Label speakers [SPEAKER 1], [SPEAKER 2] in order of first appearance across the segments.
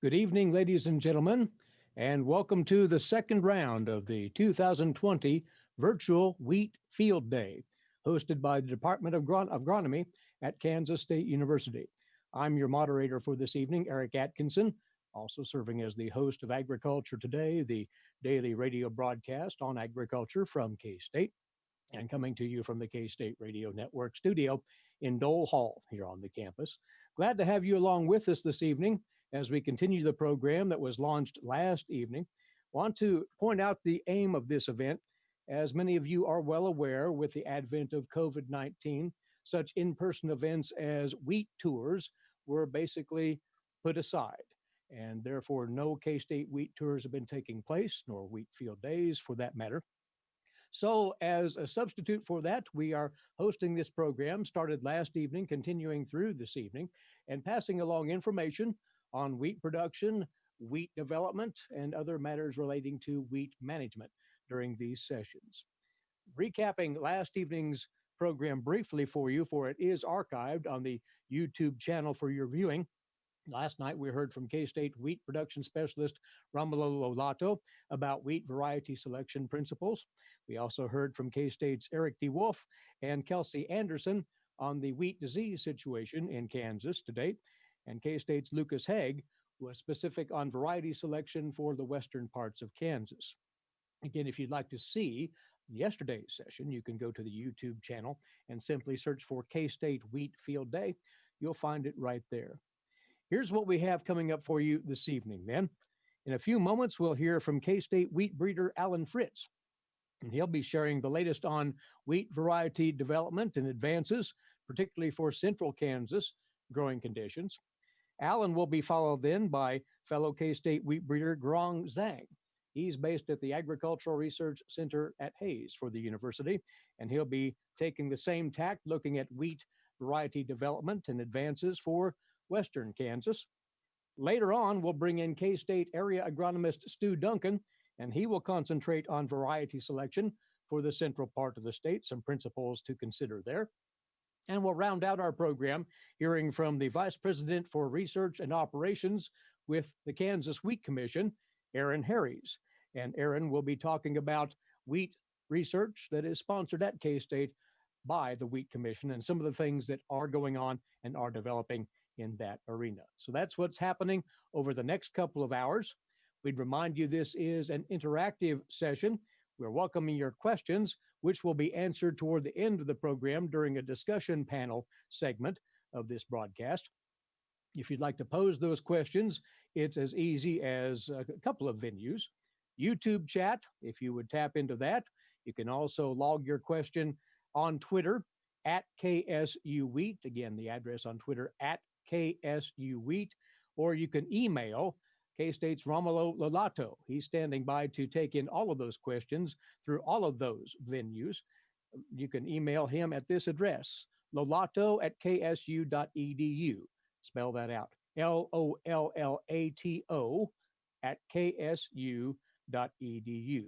[SPEAKER 1] Good evening, ladies and gentlemen, and welcome to the second round of the 2020 Virtual Wheat Field Day, hosted by the Department of Agronomy at Kansas State University. I'm your moderator for this evening, Erick Atkinson, also serving as the host of Agriculture Today, the daily radio broadcast on agriculture from K-State, and coming to you from the K-State Radio Network studio in Dole Hall here on the campus. Glad to have you along with us this evening as we continue the program that was launched last evening. Want to point out the aim of this event. As many of you are well aware, with the advent of COVID-19, such in-person events as wheat tours were basically put aside. And therefore, no K-State wheat tours have been taking place, nor wheat field days for that matter. So as a substitute for that, we are hosting this program, started last evening, continuing through this evening, and passing along information on wheat production, wheat development, and other matters relating to wheat management during these sessions. Recapping last evening's program briefly for you, for it is archived on the YouTube channel for your viewing. Last night, we heard from K-State wheat production specialist Romulo Lollato about wheat variety selection principles. We also heard from K-State's Erick DeWolf and Kelsey Andersen on the wheat disease situation in Kansas to date. And K-State's Lucas Hegh was specific on variety selection for the western parts of Kansas. Again, if you'd like to see yesterday's session, you can go to the YouTube channel and simply search for K-State Wheat Field Day. You'll find it right there. Here's what we have coming up for you this evening, then. In a few moments, we'll hear from K-State wheat breeder Allan Fritz, and he'll be sharing the latest on wheat variety development and advances, particularly for central Kansas growing conditions. Allan will be followed then by fellow K-State wheat breeder Guorong Zhang. He's based at the Agricultural Research Center at Hays for the university, and he'll be taking the same tack, looking at wheat variety development and advances for western Kansas. Later on, we'll bring in K-State area agronomist Stu Duncan, and he will concentrate on variety selection for the central part of the state, some principles to consider there. And we'll round out our program hearing from the Vice President for Research and Operations with the Kansas Wheat Commission, Harries. And Aaron will be talking about wheat research that is sponsored at K-State by the Wheat Commission and some of the things that are going on and are developing in that arena. So that's what's happening over the next couple of hours. We'd remind you this is an interactive session. We're welcoming your questions, which will be answered toward the end of the program during a discussion panel segment of this broadcast. If you'd like to pose those questions, it's as easy as a couple of venues. YouTube chat, if you would tap into that. You can also log your question on Twitter at KSU Wheat. Again, the address on Twitter at KSU Wheat, or you can email K-State's Romulo Lollato. He's standing by to take in all of those questions through all of those venues. You can email him at this address, lollato@ksu.edu. Spell that out, Lollato @ksu.edu.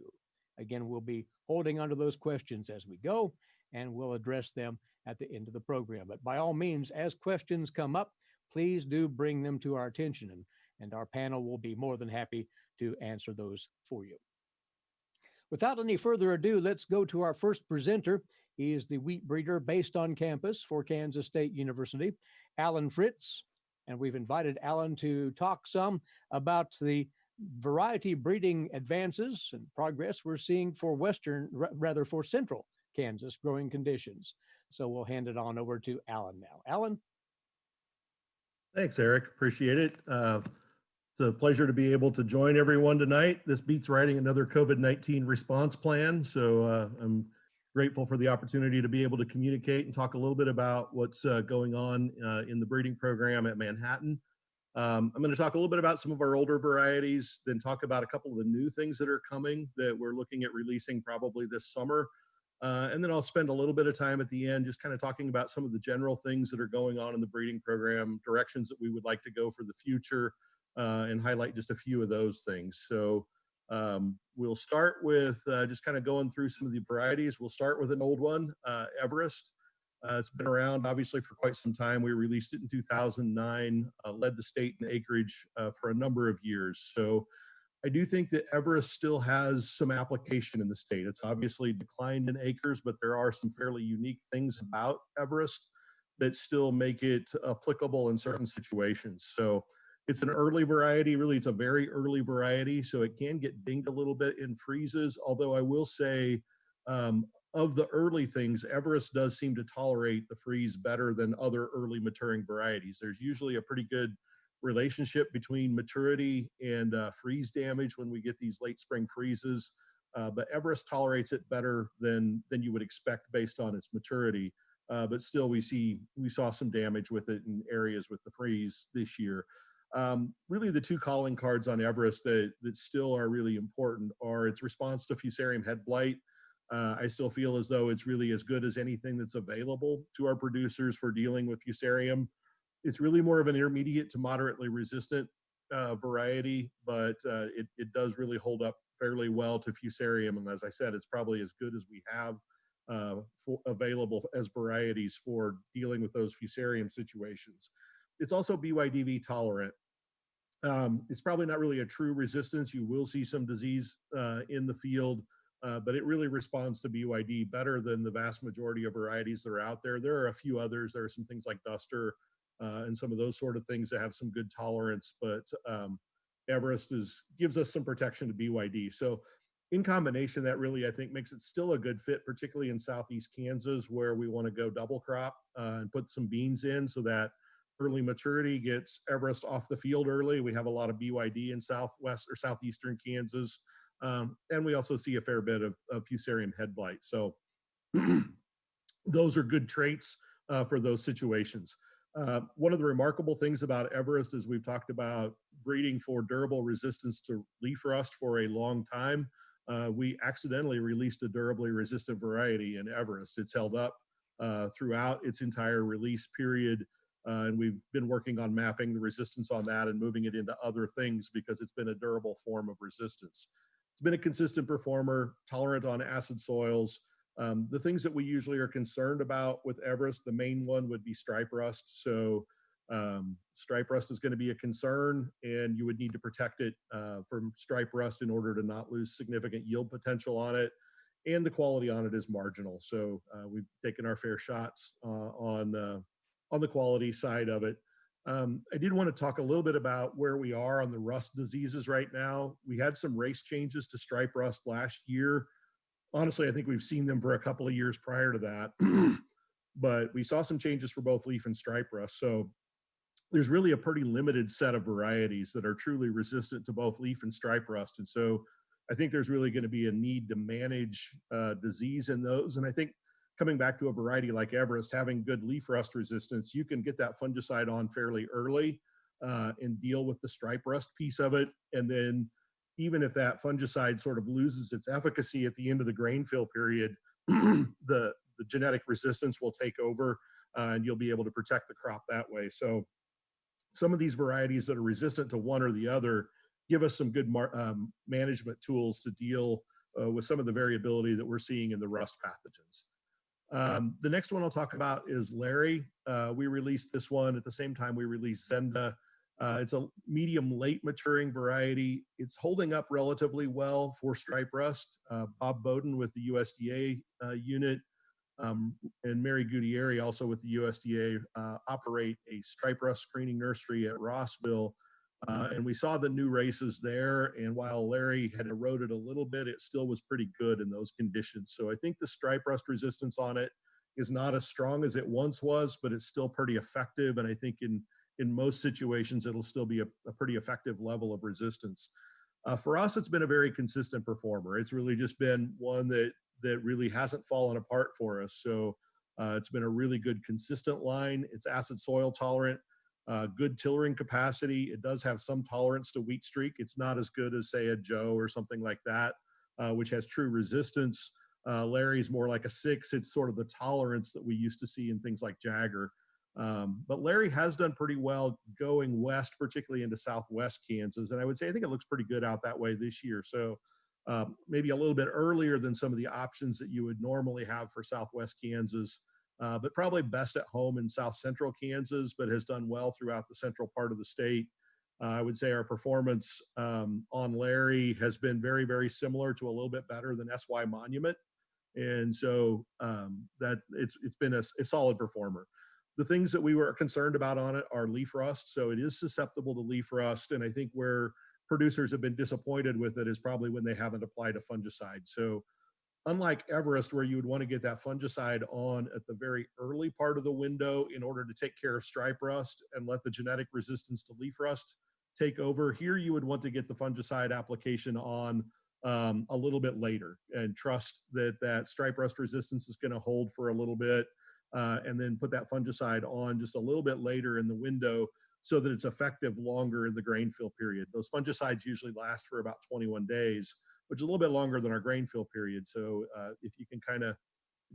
[SPEAKER 1] Again, we'll be holding onto those questions as we go, and we'll address them at the end of the program. But by all means, as questions come up, please do bring them to our attention, and our panel will be more than happy to answer those for you. Without any further ado, let's go to our first presenter. He is the wheat breeder based on campus for Kansas State University, Allan Fritz, and we've invited Allan to talk some about the variety breeding advances and progress we're seeing for for central Kansas growing conditions. So we'll hand it on over to Allan now. Allan?
[SPEAKER 2] Thanks, Erick. Appreciate it. It's a pleasure to be able to join everyone tonight. This beats writing another COVID-19 response plan. So I'm grateful for the opportunity to be able to communicate and talk a little bit about what's going on in the breeding program at Manhattan. I'm going to talk a little bit about some of our older varieties, then talk about a couple of the new things that are coming that we're looking at releasing probably this summer. And then I'll spend a little bit of time at the end just kind of talking about some of the general things that are going on in the breeding program, directions that we would like to go for the future, and highlight just a few of those things. So we'll start with just kind of going through some of the varieties. We'll start with an old one, Everest. It's been around obviously for quite some time. We released it in 2009, led the state in acreage for a number of years. So I do think that Everest still has some application in the state. It's obviously declined in acres, but there are some fairly unique things about Everest that still make it applicable in certain situations. So it's an early variety. Really, it's a very early variety, so it can get dinged a little bit in freezes. Although I will say, of the early things, Everest does seem to tolerate the freeze better than other early maturing varieties. There's usually a pretty good relationship between maturity and freeze damage when we get these late spring freezes, but Everest tolerates it better than you would expect based on its maturity. But still, we saw some damage with it in areas with the freeze this year. Really, the two calling cards on Everest that still are really important are its response to Fusarium head blight. I still feel as though it's really as good as anything that's available to our producers for dealing with Fusarium. It's really more of an intermediate to moderately resistant variety, but it does really hold up fairly well to Fusarium. And as I said, it's probably as good as we have available as varieties for dealing with those Fusarium situations. It's also BYDV tolerant. It's probably not really a true resistance. You will see some disease in the field, but it really responds to BYD better than the vast majority of varieties that are out there. There are a few others. There are some things like Duster and some of those sort of things that have some good tolerance, but Everest gives us some protection to BYD. So in combination, that really, I think, makes it still a good fit, particularly in southeast Kansas, where we want to go double crop and put some beans in so that early maturity gets Everest off the field early. We have a lot of BYD in southwest or southeastern Kansas. And we also see a fair bit of Fusarium head blight. So those are good traits for those situations. One of the remarkable things about Everest is we've talked about breeding for durable resistance to leaf rust for a long time. We accidentally released a durably resistant variety in Everest. It's held up throughout its entire release period. And we've been working on mapping the resistance on that and moving it into other things because it's been a durable form of resistance. It's been a consistent performer, tolerant on acid soils. The things that we usually are concerned about with Everest, the main one would be stripe rust. So stripe rust is going to be a concern, and you would need to protect it from stripe rust in order to not lose significant yield potential on it. And the quality on it is marginal. So we've taken our fair shots on the quality side of it. I did want to talk a little bit about where we are on the rust diseases right now. We had some race changes to stripe rust last year. Honestly, I think we've seen them for a couple of years prior to that, but we saw some changes for both leaf and stripe rust. So there's really a pretty limited set of varieties that are truly resistant to both leaf and stripe rust. And so I think there's really going to be a need to manage disease in those. And I think coming back to a variety like Everest, having good leaf rust resistance, you can get that fungicide on fairly early and deal with the stripe rust piece of it. And then even if that fungicide sort of loses its efficacy at the end of the grain fill period, the genetic resistance will take over and you'll be able to protect the crop that way. So some of these varieties that are resistant to one or the other give us some good management tools to deal with some of the variability that we're seeing in the rust pathogens. The next one I'll talk about is Larry. We released this one at the same time we released Zenda. It's a medium late maturing variety. It's holding up relatively well for stripe rust. Bob Bowden with the USDA unit and Mary Gutierrez also with the USDA operate a stripe rust screening nursery at Rossville. And we saw the new races there. And while Larry had eroded a little bit, it still was pretty good in those conditions. So I think the stripe rust resistance on it is not as strong as it once was, but it's still pretty effective. And I think in most situations, it'll still be a pretty effective level of resistance. For us, it's been a very consistent performer. It's really just been one that really hasn't fallen apart for us. So it's been a really good, consistent line. It's acid soil tolerant, good tillering capacity. It does have some tolerance to wheat streak. It's not as good as, say, a Joe or something like that, which has true resistance. Larry's more like a 6. It's sort of the tolerance that we used to see in things like Jagger. But Larry has done pretty well going west, particularly into southwest Kansas. And I would say I think it looks pretty good out that way this year. So maybe a little bit earlier than some of the options that you would normally have for southwest Kansas. but probably best at home in south central Kansas, but has done well throughout the central part of the state. I would say our performance on Larry has been very, very similar to a little bit better than SY Monument. And so that it's been a solid performer. The things that we were concerned about on it are leaf rust. So it is susceptible to leaf rust. And I think where producers have been disappointed with it is probably when they haven't applied a fungicide. So unlike Everest, where you would want to get that fungicide on at the very early part of the window in order to take care of stripe rust and let the genetic resistance to leaf rust take over, here you would want to get the fungicide application on a little bit later and trust that that stripe rust resistance is going to hold for a little bit, and then put that fungicide on just a little bit later in the window so that it's effective longer in the grain fill period. Those fungicides usually last for about 21 days, which is a little bit longer than our grain fill period. So if you can if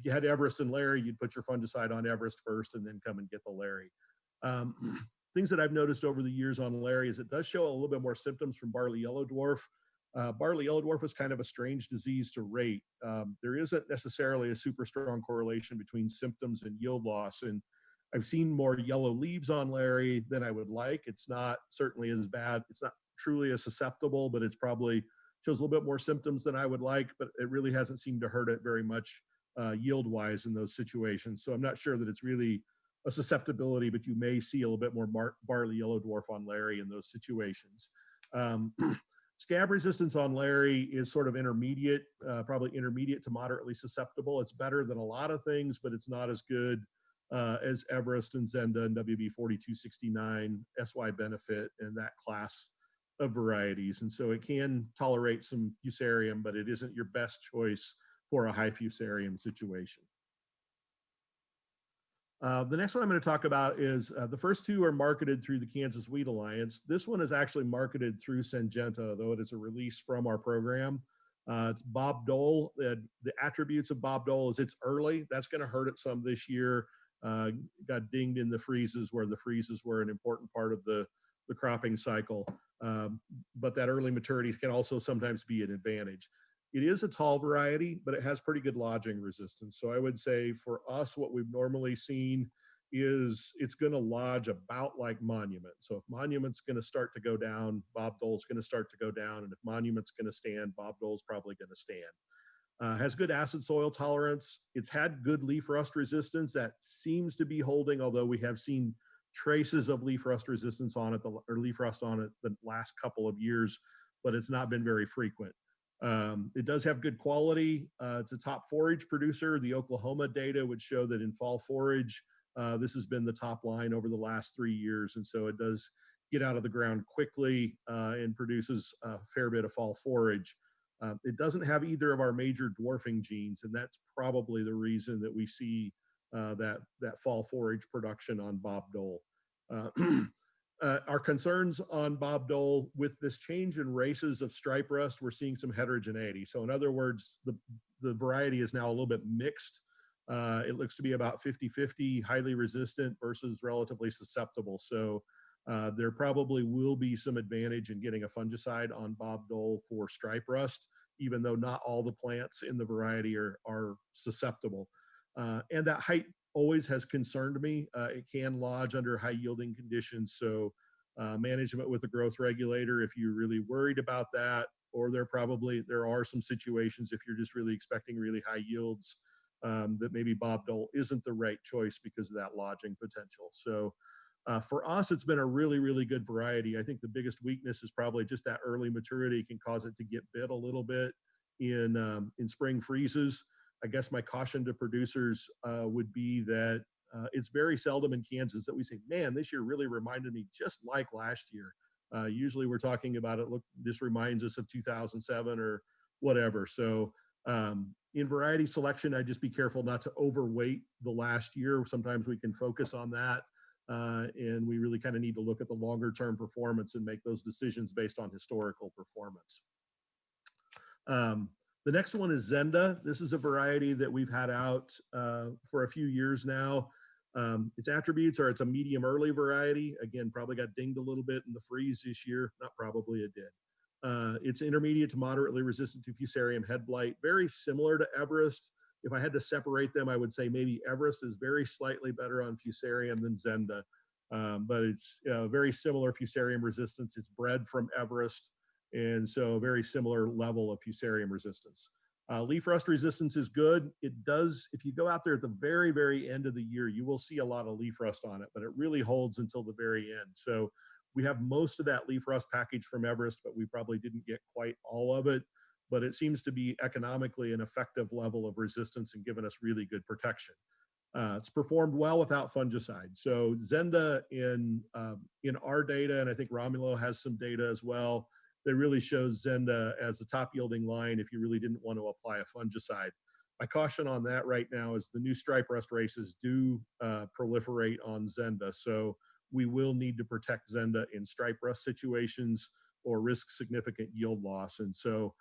[SPEAKER 2] you had Everest and Larry, you'd put your fungicide on Everest first and then come and get the Larry. Things that I've noticed over the years on Larry is it does show a little bit more symptoms from barley yellow dwarf. Barley yellow dwarf is kind of a strange disease to rate. There isn't necessarily a super strong correlation between symptoms and yield loss. And I've seen more yellow leaves on Larry than I would like. It's not certainly as bad. It's not truly as susceptible, but it's probably shows a little bit more symptoms than I would like, but it really hasn't seemed to hurt it very much yield-wise in those situations. So I'm not sure that it's really a susceptibility, but you may see a little bit more barley yellow dwarf on Larry in those situations. Scab resistance on Larry is sort of intermediate, probably intermediate to moderately susceptible. It's better than a lot of things, but it's not as good as Everest and Zenda and WB 4269, SY Benefit, and that class of varieties. And so it can tolerate some fusarium, but it isn't your best choice for a high fusarium situation. The next one I'm going to talk about is the first two are marketed through the Kansas Wheat Alliance. This one is actually marketed through Syngenta, though it is a release from our program. It's Bob Dole. The attributes of Bob Dole is it's early. That's going to hurt it some this year. Got dinged in the freezes, where the freezes were an important part of the cropping cycle. But that early maturity can also sometimes be an advantage. It is a tall variety, but it has pretty good lodging resistance. So I would say for us, what we've normally seen is it's going to lodge about like Monument. So if Monument's going to start to go down, Bob Dole's going to start to go down. And if Monument's going to stand, Bob Dole's probably going to stand. Has good acid soil tolerance. It's had good leaf rust resistance. That seems to be holding, although we have seen traces of leaf rust resistance on it, or leaf rust on it the last couple of years, but it's not been very frequent. It does have good quality. It's a top forage producer. The Oklahoma data would show that in fall forage, this has been the top line over the last 3 years. And so it does get out of the ground quickly and produces a fair bit of fall forage. It doesn't have either of our major dwarfing genes, and that's probably the reason that we see that fall forage production on Bob Dole. Our concerns on Bob Dole with this change in races of stripe rust, we're seeing some heterogeneity. So in other words, the variety is now a little bit mixed. It looks to be about 50-50, highly resistant versus relatively susceptible. So there probably will be some advantage in getting a fungicide on Bob Dole for stripe rust, even though not all the plants in the variety are susceptible. And that height always has concerned me. It can lodge under high yielding conditions. So management with a growth regulator, if you're really worried about that, or there are some situations if you're just really expecting really high yields, that maybe Bob Dole isn't the right choice because of that lodging potential. So for us, it's been a really, really good variety. I think the biggest weakness is probably just that early maturity can cause it to get bit a little bit in spring freezes. I guess my caution to producers would be that it's very seldom in Kansas that we say, man, this year really reminded me just like last year. Usually we're talking about it, look, this reminds us of 2007 or whatever. So in variety selection, I'd just be careful not to overweight the last year. Sometimes we can focus on that. And we really kind of need to look at the longer term performance and make those decisions based on historical performance. The next one is Zenda. This is a variety that we've had out for a few years now. Its attributes are it's a medium early variety. Again, probably got dinged a little bit in the freeze this year. Not probably, it did. It's intermediate to moderately resistant to fusarium head blight. Very similar to Everest. if I had to separate them, I would say maybe Everest is very slightly better on fusarium than Zenda, but it's very similar fusarium resistance. It's bred from Everest, and so a very similar level of fusarium resistance. Leaf rust resistance is good. It does, if you go out there at the very, very end of the year, you will see a lot of leaf rust on it, but it really holds until the very end. So we have most of that leaf rust package from Everest, but we probably didn't get quite all of it. But it seems to be economically an effective level of resistance and giving us really good protection. It's performed well without fungicide. So Zenda in our data, and I think Romulo has some data as well, that really shows Zenda as the top yielding line if you really didn't want to apply a fungicide. My caution on that right now is the new stripe rust races do proliferate on Zenda. So we will need to protect Zenda in stripe rust situations or risk significant yield loss. And so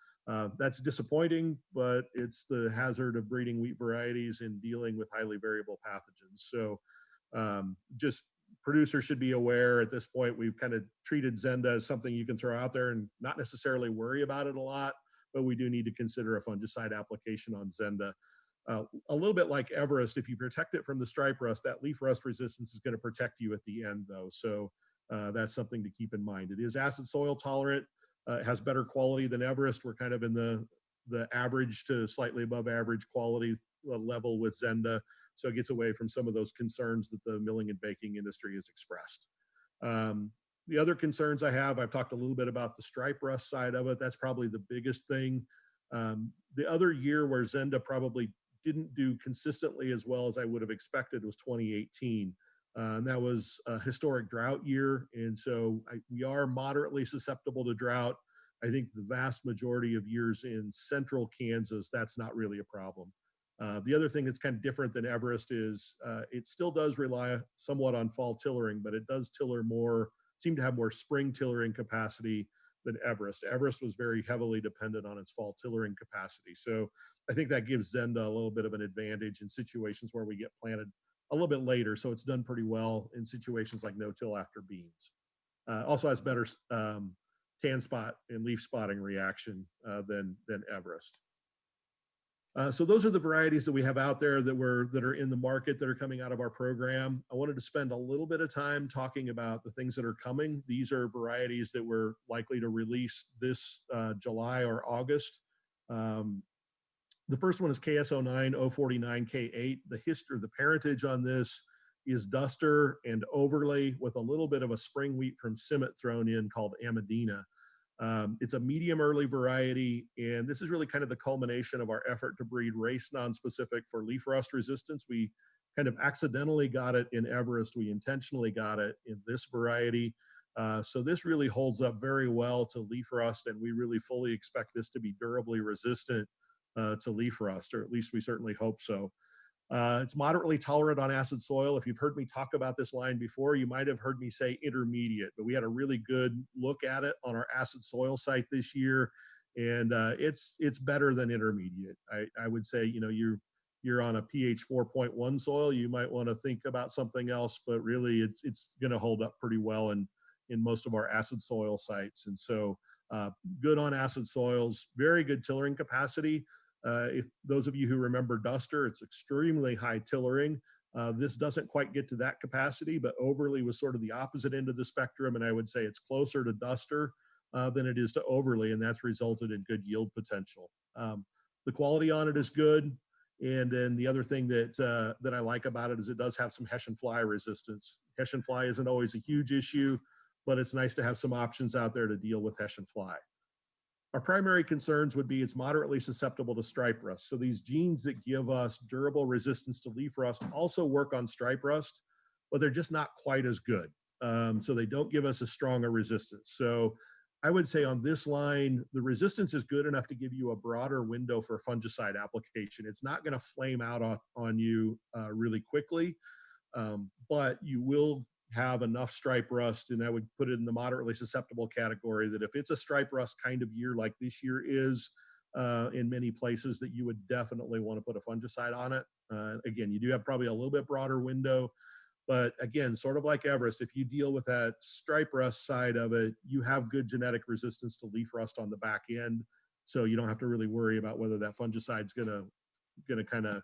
[SPEAKER 2] that's disappointing, but it's the hazard of breeding wheat varieties and dealing with highly variable pathogens. So just producers should be aware at this point, we've kind of treated Zenda as something you can throw out there and not necessarily worry about it a lot, but we do need to consider a fungicide application on Zenda. A little bit like Everest, if you protect it from the stripe rust, that leaf rust resistance is going to protect you at the end though. So that's something to keep in mind. It is acid soil tolerant. It has better quality than Everest. We're kind of in the average to slightly above average quality level with Zenda. So it gets away from some of those concerns that the milling and baking industry has expressed. The other concerns I have, I've talked a little bit about the stripe rust side of it. That's probably the biggest thing. The other year where Zenda probably didn't do consistently as well as I would have expected was 2018. And that was a historic drought year. And so we are moderately susceptible to drought. I think the vast majority of years in central Kansas, that's not really a problem. The other thing that's kind of different than Everest is it still does rely somewhat on fall tillering, but it does tiller more, seem to have more spring tillering capacity than Everest. Everest was very heavily dependent on its fall tillering capacity. So I think that gives Zenda a little bit of an advantage in situations where we get planted a little bit later. So it's done pretty well in situations like no-till after beans. Also has better tan spot and leaf spotting reaction than Everest. So those are the varieties that we have out there that are in the market that are coming out of our program. I wanted to spend a little bit of time talking about the things that are coming. These are varieties that we're likely to release this July or August. The first one is KS09 049K8. The history, the parentage on this is duster and overlay with a little bit of a spring wheat from Simmet thrown in called Amadina. It's a medium early variety, and this is really kind of the culmination of our effort to breed race nonspecific for leaf rust resistance. We kind of accidentally got it in Everest. We intentionally got it in this variety. So this really holds up very well to leaf rust, and we really fully expect this to be durably resistant to leaf rust, or at least we certainly hope so. It's moderately tolerant on acid soil. If you've heard me talk about this line before, you might have heard me say intermediate, but we had a really good look at it on our acid soil site this year, and it's better than intermediate. I would say, you know, you're on a pH 4.1 soil, you might want to think about something else, but really it's going to hold up pretty well in most of our acid soil sites. And so good on acid soils, very good tillering capacity. If those of you who remember duster, it's extremely high tillering. This doesn't quite get to that capacity, but overlay was sort of the opposite end of the spectrum. And I would say it's closer to duster than it is to overlay, and that's resulted in good yield potential. The quality on it is good. And then the other thing that I like about it is it does have some Hessian fly resistance. Hessian fly isn't always a huge issue, but it's nice to have some options out there to deal with Hessian fly. Our primary concerns would be it's moderately susceptible to stripe rust. So these genes that give us durable resistance to leaf rust also work on stripe rust, but they're just not quite as good. So they don't give us as strong a resistance. So I would say on this line, the resistance is good enough to give you a broader window for fungicide application. It's not going to flame out on you really quickly, but you will have enough stripe rust, and I would put it in the moderately susceptible category, that if it's a stripe rust kind of year like this year is in many places, that you would definitely want to put a fungicide on it. Again, you do have probably a little bit broader window, but again, sort of like Everest, if you deal with that stripe rust side of it, you have good genetic resistance to leaf rust on the back end. So you don't have to really worry about whether that fungicide is going to going to kind of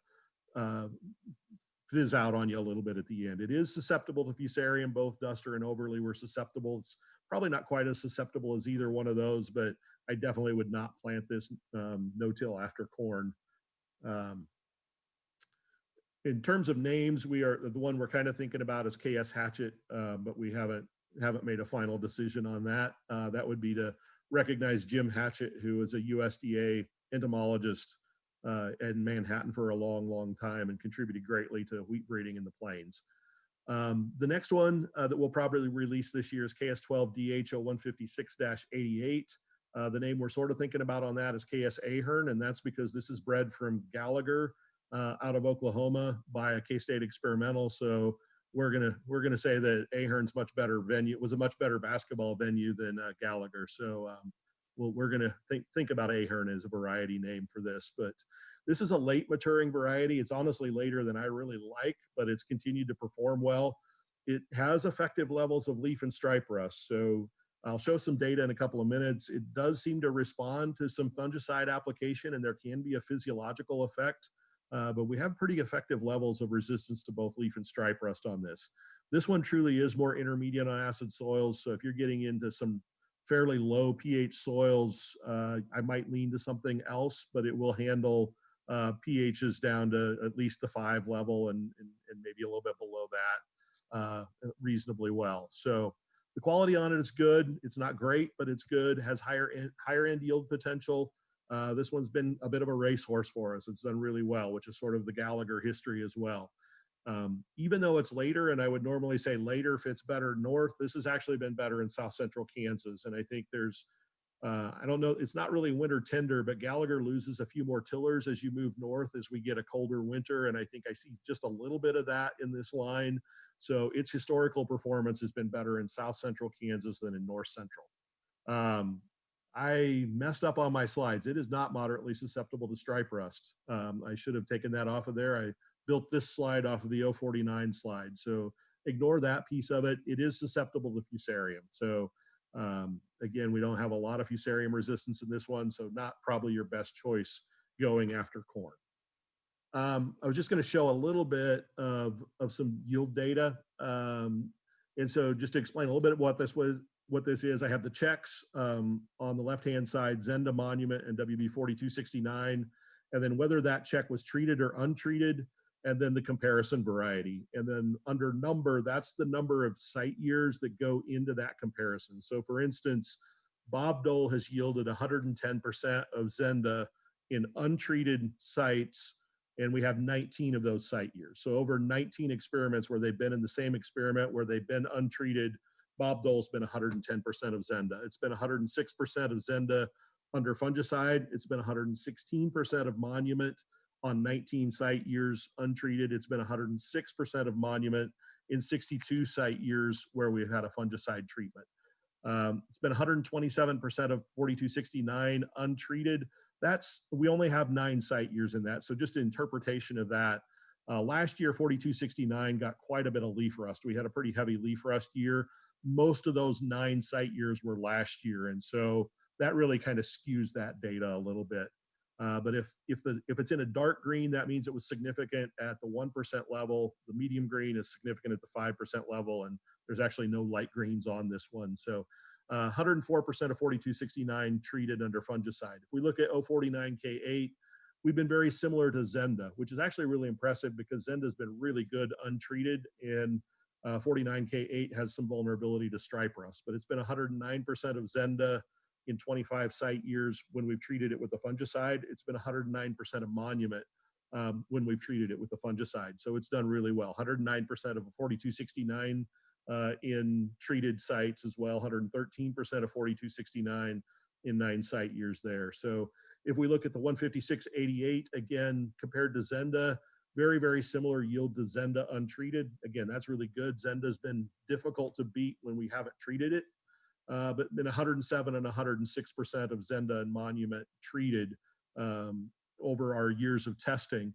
[SPEAKER 2] fizz out on you a little bit at the end. It is susceptible to fusarium. Both Duster and Overly were susceptible. It's probably not quite as susceptible as either one of those, but I definitely would not plant this no-till after corn. In terms of names, the one we're kind of thinking about is KS Hatchet, but we haven't made a final decision on that. That would be to recognize Jim Hatchett, who is a USDA entomologist in Manhattan for a long, long time and contributed greatly to wheat breeding in the plains. The next one that we'll probably release this year is KS12DH0156-88. The name we're sort of thinking about on that is KS Ahern, and that's because this is bred from Gallagher out of Oklahoma by a K-State experimental. So we're gonna say that Ahern's was a much better basketball venue than Gallagher. So we're gonna think about Ahern as a variety name for this. But this is a late maturing variety. It's honestly later than I really like, but it's continued to perform well. It has effective levels of leaf and stripe rust. So I'll show some data in a couple of minutes. It does seem to respond to some fungicide application, and there can be a physiological effect. But we have pretty effective levels of resistance to both leaf and stripe rust on this. This one truly is more intermediate on acid soils. So if you're getting into some fairly low pH soils, I might lean to something else, but it will handle pHs down to at least the 5 level and maybe a little bit below that reasonably well. So the quality on it is good. It's not great, but it's good. It has higher end yield potential. This one's been a bit of a racehorse for us. It's done really well, which is sort of the Gallagher history as well. Even though it's later, and I would normally say later fits better north, this has actually been better in south central Kansas. And I think there's, I don't know, it's not really winter tender, but Gallagher loses a few more tillers as you move north as we get a colder winter. And I think I see just a little bit of that in this line. So its historical performance has been better in south central Kansas than in north central. I messed up on my slides. It is not moderately susceptible to stripe rust. I should have taken that off of there. I built this slide off of the 049 slide. So ignore that piece of it. It is susceptible to fusarium. So again, we don't have a lot of fusarium resistance in this one, so not probably your best choice going after corn. I was just going to show a little bit of some yield data. And so just to explain a little bit what this is, I have the checks on the left-hand side, Zenda Monument and WB 4269, and then whether that check was treated or untreated, and then the comparison variety. And then under number, that's the number of site years that go into that comparison. So for instance, Bob Dole has yielded 110% of Zenda in untreated sites, and we have 19 of those site years. So over 19 experiments where they've been in the same experiment where they've been untreated, Bob Dole's been 110% of Zenda. It's been 106% of Zenda under fungicide. It's been 116% of Monument on 19 site years untreated. It's been 106% of Monument in 62 site years where we've had a fungicide treatment. It's been 127% of 4269 untreated. We only have 9 site years in that. So just an interpretation of that. Last year, 4269 got quite a bit of leaf rust. We had a pretty heavy leaf rust year. Most of those 9 site years were last year. And so that really kind of skews that data a little bit. But if it's in a dark green, that means it was significant at the 1% level. The medium green is significant at the 5% level. And there's actually no light greens on this one. So 104% of 4269 treated under fungicide. If we look at 049K8, we've been very similar to Zenda, which is actually really impressive because Zenda has been really good untreated, and 49K8 has some vulnerability to stripe rust, but it's been 109% of Zenda in 25 site years when we've treated it with a fungicide. It's been 109% of Monument when we've treated it with a fungicide. So it's done really well. 109% of 4269 in treated sites as well, 113% of 4269 in 9 site years there. So if we look at the 15688, again, compared to Zenda, very, very similar yield to Zenda untreated. Again, that's really good. Zenda's been difficult to beat when we haven't treated it, but been 107 and 106% of Zenda and Monument treated over our years of testing.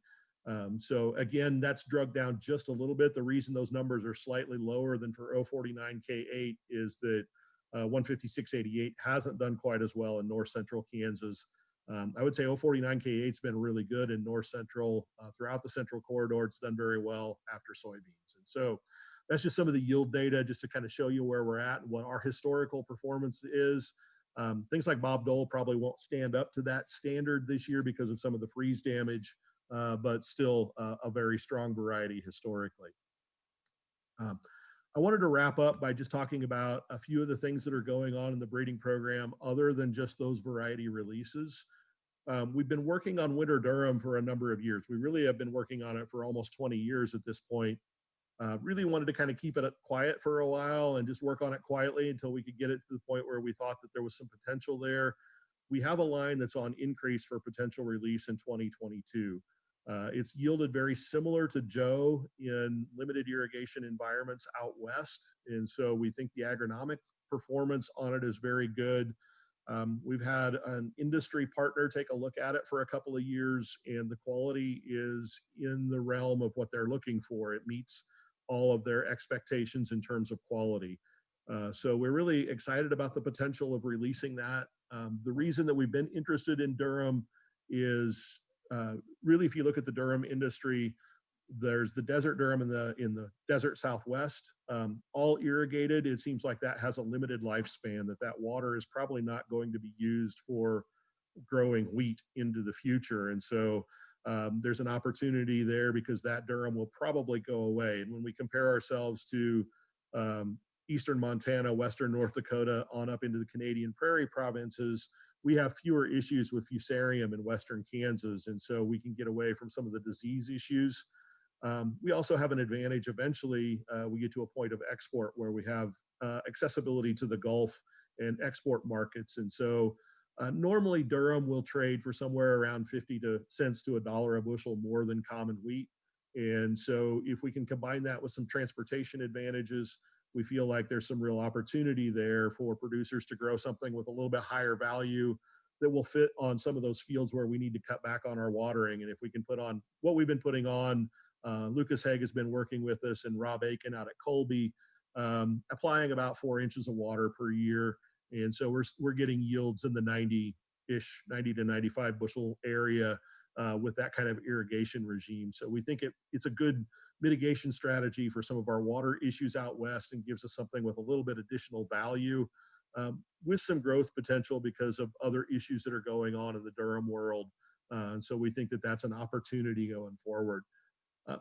[SPEAKER 2] So again, that's drugged down just a little bit. The reason those numbers are slightly lower than for 049K8 is that 15688 hasn't done quite as well in north central Kansas. I would say 049K8's been really good in north central, throughout the central corridor. It's done very well after soybeans. And so that's just some of the yield data just to kind of show you where we're at and what our historical performance is. Things like Bob Dole probably won't stand up to that standard this year because of some of the freeze damage, but still a very strong variety historically. I wanted to wrap up by just talking about a few of the things that are going on in the breeding program other than just those variety releases. We've been working on winter durum for a number of years. We really have been working on it for almost 20 years at this point. Really wanted to kind of keep it quiet for a while and just work on it quietly until we could get it to the point where we thought that there was some potential there. We have a line that's on increase for potential release in 2022. It's yielded very similar to Joe in limited irrigation environments out west. And so we think the agronomic performance on it is very good. We've had an industry partner take a look at it for a couple of years, and the quality is in the realm of what they're looking for. It meets all of their expectations in terms of quality. So we're really excited about the potential of releasing that. The reason that we've been interested in durum is really, if you look at the durum industry, there's the desert durum in the desert Southwest, all irrigated. It seems like that has a limited lifespan, that water is probably not going to be used for growing wheat into the future. And so there's an opportunity there because that durum will probably go away. And when we compare ourselves to eastern Montana, western North Dakota, on up into the Canadian prairie provinces, we have fewer issues with fusarium in western Kansas. And so we can get away from some of the disease issues. We also have an advantage. Eventually, we get to a point of export where we have accessibility to the Gulf and export markets. And so normally durum will trade for somewhere around 50 cents to $1 a bushel more than common wheat. And so if we can combine that with some transportation advantages, we feel like there's some real opportunity there for producers to grow something with a little bit higher value that will fit on some of those fields where we need to cut back on our watering. And if we can put on what we've been putting on, Lucas Hegh has been working with us, and Rob Aiken out at Colby, applying about 4 inches of water per year. And so we're getting yields in the 90 to 95 bushel area with that kind of irrigation regime. So we think it's a good mitigation strategy for some of our water issues out west, and gives us something with a little bit additional value with some growth potential because of other issues that are going on in the durum world. And so we think that that's an opportunity going forward.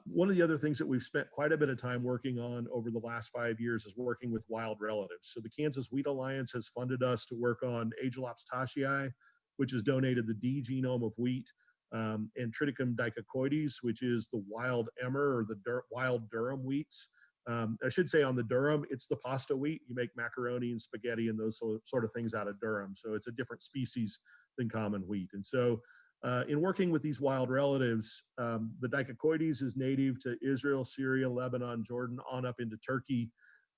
[SPEAKER 2] One of the other things that we've spent quite a bit of time working on over the last 5 years is working with wild relatives. So the Kansas Wheat Alliance has funded us to work on Aegilops taschii, which has donated the D genome of wheat, and Triticum dicocoides, which is the wild emmer or the wild durum wheats. I should say on the durum, it's the pasta wheat. You make macaroni and spaghetti and those sort of things out of durum. So it's a different species than common wheat. And so in working with these wild relatives, the dicocoides is native to Israel, Syria, Lebanon, Jordan, on up into Turkey.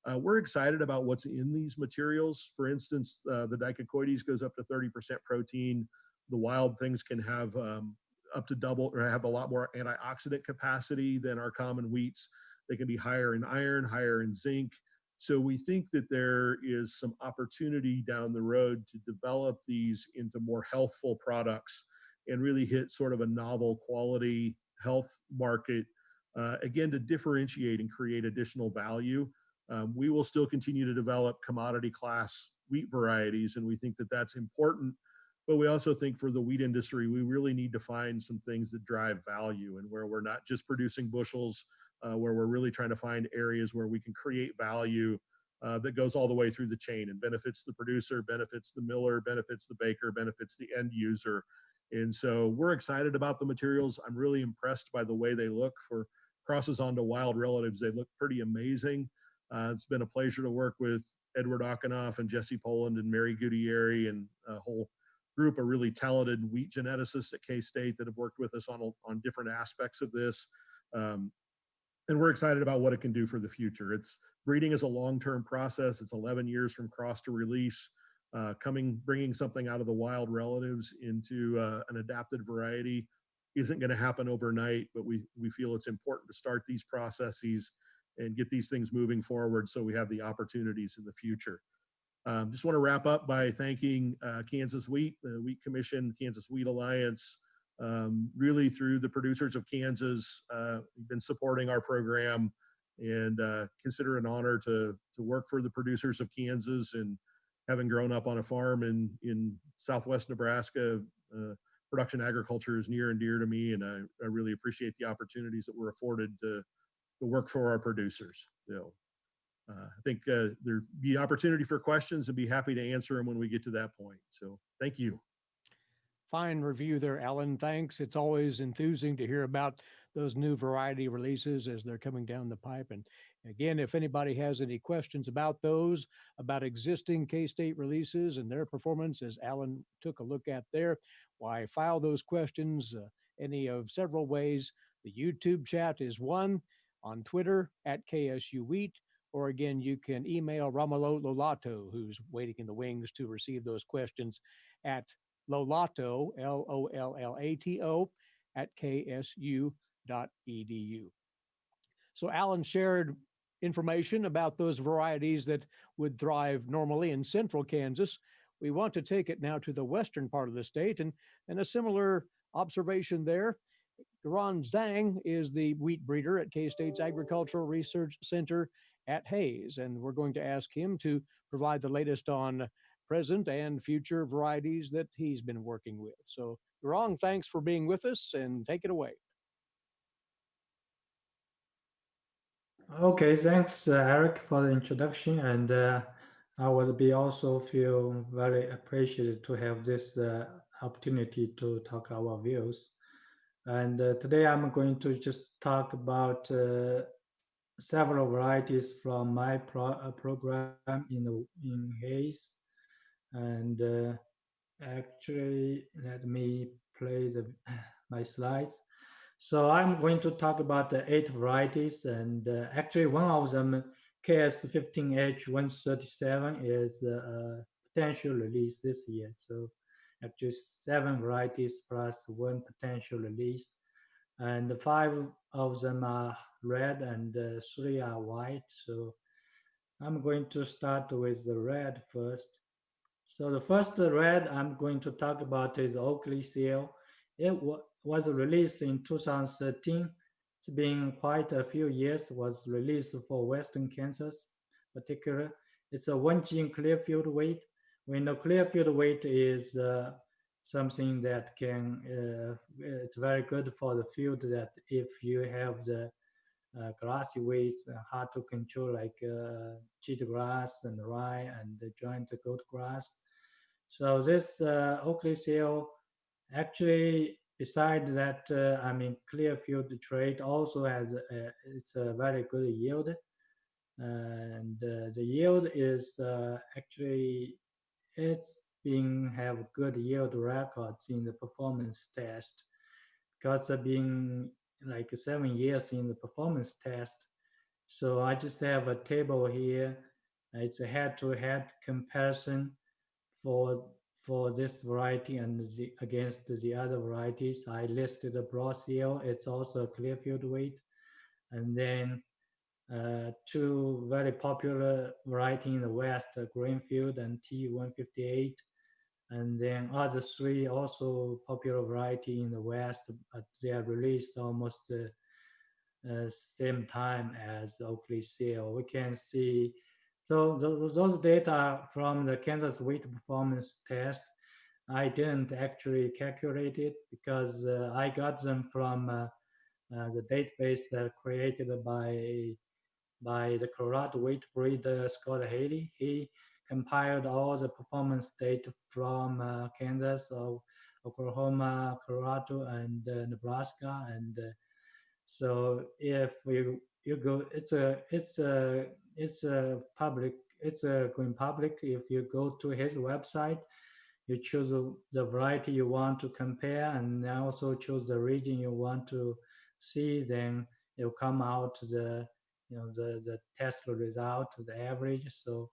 [SPEAKER 2] We're excited about what's in these materials. For instance, the dicocoides goes up to 30% protein. The wild things can have up to double, or have a lot more antioxidant capacity than our common wheats. They can be higher in iron, higher in zinc. So we think that there is some opportunity down the road to develop these into more healthful products and really hit sort of a novel quality health market, again, to differentiate and create additional value. We will still continue to develop commodity class wheat varieties, and we think that that's important. But we also think for the wheat industry, we really need to find some things that drive value, and where we're not just producing bushels, where we're really trying to find areas where we can create value that goes all the way through the chain and benefits the producer, benefits the miller, benefits the baker, benefits the end user. And so we're excited about the materials. I'm really impressed by the way they look. For crosses onto wild relatives, they look pretty amazing. It's been a pleasure to work with Edward Ockenoff and Jesse Poland and Mary Gutierrez and a whole group of really talented wheat geneticists at K-State that have worked with us on different aspects of this. And we're excited about what it can do for the future. Breeding is a long-term process. It's 11 years from cross to release. Bringing something out of the wild relatives into an adapted variety isn't going to happen overnight, but we feel it's important to start these processes and get these things moving forward so we have the opportunities in the future. Just want to wrap up by thanking Kansas Wheat, the Wheat Commission, Kansas Wheat Alliance, really through the producers of Kansas, you've been supporting our program, and consider it an honor to work for the producers of Kansas. And having grown up on a farm in Southwest Nebraska, production agriculture is near and dear to me, and I really appreciate the opportunities that we're afforded to work for our producers. So, I think there'd be opportunity for questions, and be happy to answer them when we get to that point. So thank you.
[SPEAKER 1] Fine review there, Allan. Thanks. It's always enthusing to hear about those new variety releases as they're coming down the pipe. And again, if anybody has any questions about those, about existing K-State releases and their performance, as Allan took a look at there, why, file those questions any of several ways. The YouTube chat is one, on Twitter at KSU Wheat, or again, you can email Romulo Lollato, who's waiting in the wings to receive those questions, at Lollato, Lollato, at ksu.edu. So Allan shared information about those varieties that would thrive normally in central Kansas. We want to take it now to the western part of the state, and a similar observation there. Zhang is the wheat breeder at K-State's Agricultural Research Center at Hays, and we're going to ask him to provide the latest on present and future varieties that he's been working with. So, Guorong, thanks for being with us, and take it away.
[SPEAKER 3] Okay, thanks, Eric, for the introduction, and I would be also feel very appreciated to have this opportunity to talk our views. And today I'm going to just talk about several varieties from my program in Hays. And actually, let me play my slides. So I'm going to talk about the 8 varieties, and actually one of them, KS15H137, is a potential release this year. So actually 7 varieties plus 1 potential release, and 5 of them are red and 3 are white. So I'm going to start with the red first. So the first red I'm going to talk about is Oakley Seal. It was released in 2013. It's been quite a few years. It was released for Western Kansas, particular. It's a 1-gene clear field weight. We know clear field weight is something that it's very good for the field, that if you have the grassy weeds hard to control, like cheatgrass and rye and the joint goat grass. So this Oakley Seal, actually, beside that, clear field trait also has it's a very good yield, and the yield is actually it's been have good yield records in the performance test, because it's been like 7 years in the performance test. So I just have a table here. It's a head-to-head comparison for this variety and against the other varieties. I listed the broad seal. It's also a clear field weight, and then 2 very popular variety in the West, Greenfield and T158, and then other 3 also popular variety in the West, but they are released almost same time as Oakley Seal. We can see, so those data from the Kansas Wheat Performance Test, I didn't actually calculate it because I got them from the database created by the Colorado wheat breeder Scott Hegh. He compiled all the performance data from Kansas, Oklahoma, Colorado, and Nebraska, and so if you go, it's going public. If you go to his website, you choose the variety you want to compare, and also choose the region you want to see. Then it'll come out the test result, the average. So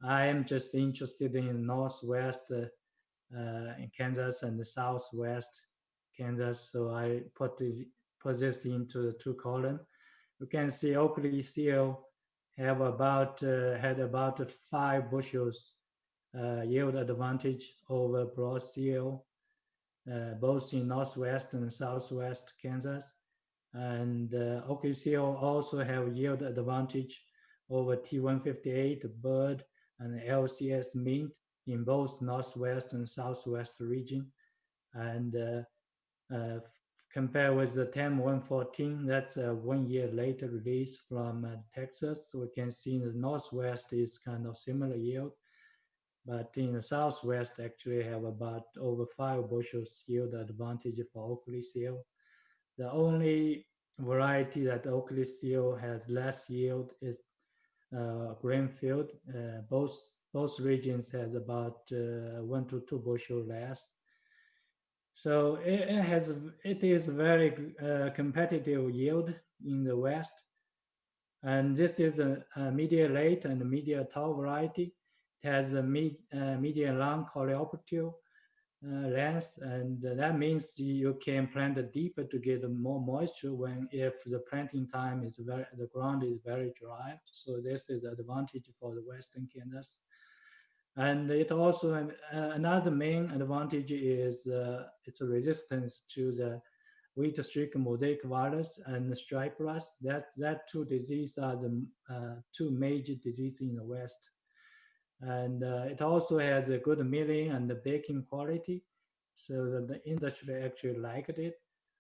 [SPEAKER 3] I am just interested in Northwest in Kansas and the Southwest Kansas. So I put this into the 2 column. You can see Oakley Seal had about 5 bushels yield advantage over broad CO, both in northwest and southwest Kansas. And Oakley CO also have yield advantage over T158 bird and LCS mint in both northwest and southwest region. And compared with the TEM 114, that's a 1 year later release from Texas. So we can see the northwest is kind of similar yield, but in the southwest actually have about over 5 bushels yield advantage for Oakley CO. The only variety that Oakley CO has less yield is Greenfield. Both regions has about 1 to 2 bushel less. So it is very competitive yield in the West. And this is a medium late and medium tall variety. It has a medium long coleoptile length, and that means you can plant it deeper to get more moisture when if the planting time is the ground is very dry. So this is an advantage for the Western Kansas. And it also another main advantage is its resistance to the wheat streak mosaic virus and stripe rust. That two diseases are the two major diseases in the West. And it also has a good milling and the baking quality, so that the industry actually liked it,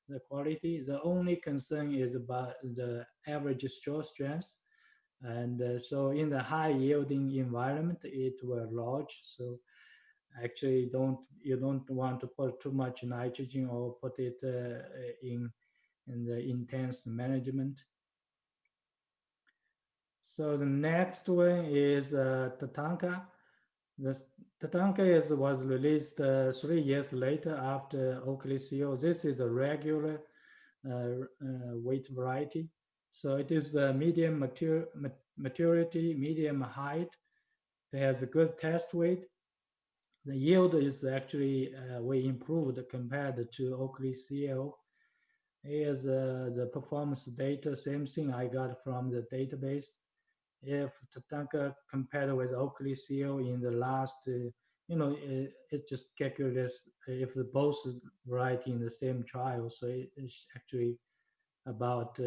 [SPEAKER 3] the quality. The only concern is about the average straw strength. And so in the high yielding environment, it will lodge. So actually you don't want to put too much nitrogen or put it in the intense management. So the next one is Tatanka. The Tatanka was released 3 years later after Oakley CO. This is a regular weight variety. So it is a medium maturity, medium height. It has a good test weight. The yield is actually way improved compared to Oakley CO. Here's the performance data, same thing I got from the database. If Tatanka compared with Oakley CO in the last, it just calculates if the both variety in the same trial. So it's actually about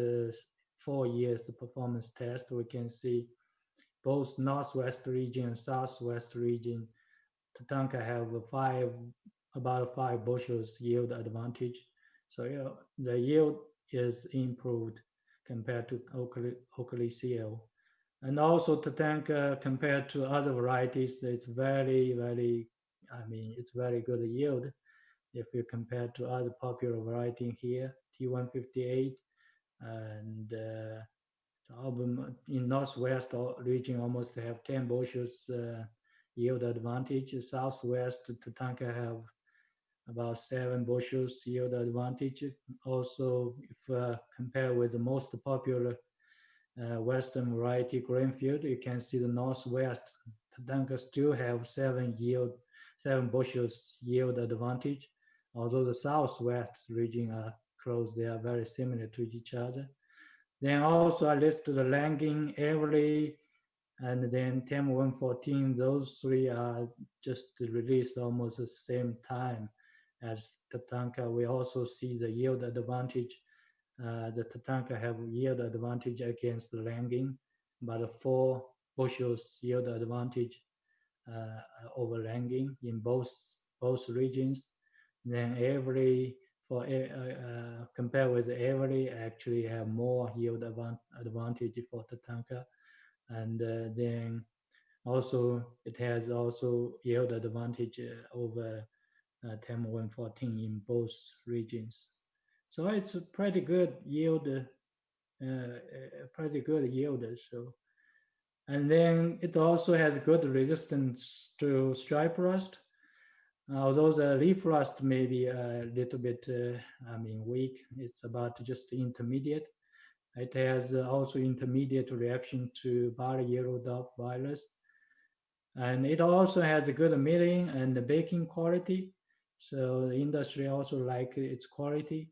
[SPEAKER 3] 4 years the performance test. We can see both northwest region and southwest region, Tatanka have about 5 bushels yield advantage. So the yield is improved compared to Oakley CO. And also Tatanka compared to other varieties, it's very, very, it's very good yield. If you compare to other popular variety here, T158, and in northwest region almost have 10 bushels yield advantage. Southwest Tatanka have about 7 bushels yield advantage. Also, if compare with the most popular Western variety Greenfield, you can see the northwest Tatanka still have 7 bushels yield advantage. Although the southwest region are close, they are very similar to each other. Then also I listed the Langing, Everly, and then TEM 114. Those 3 are just released almost the same time as Tatanka. We also see the yield advantage. The Tatanka have yield advantage against the Langing, but 4 bushels yield advantage over Langing in both regions. Then Everly, compared with Everly, actually have more yield advantage for Tatanka. And then also it has also yield advantage over TEM 114 in both regions. So it's a pretty good yield, So, and then it also has good resistance to stripe rust. Although the leaf rust may be a little bit, weak. It's about just intermediate. It has also intermediate reaction to barley yellow dove virus. And it also has a good milling and the baking quality. So the industry also like its quality.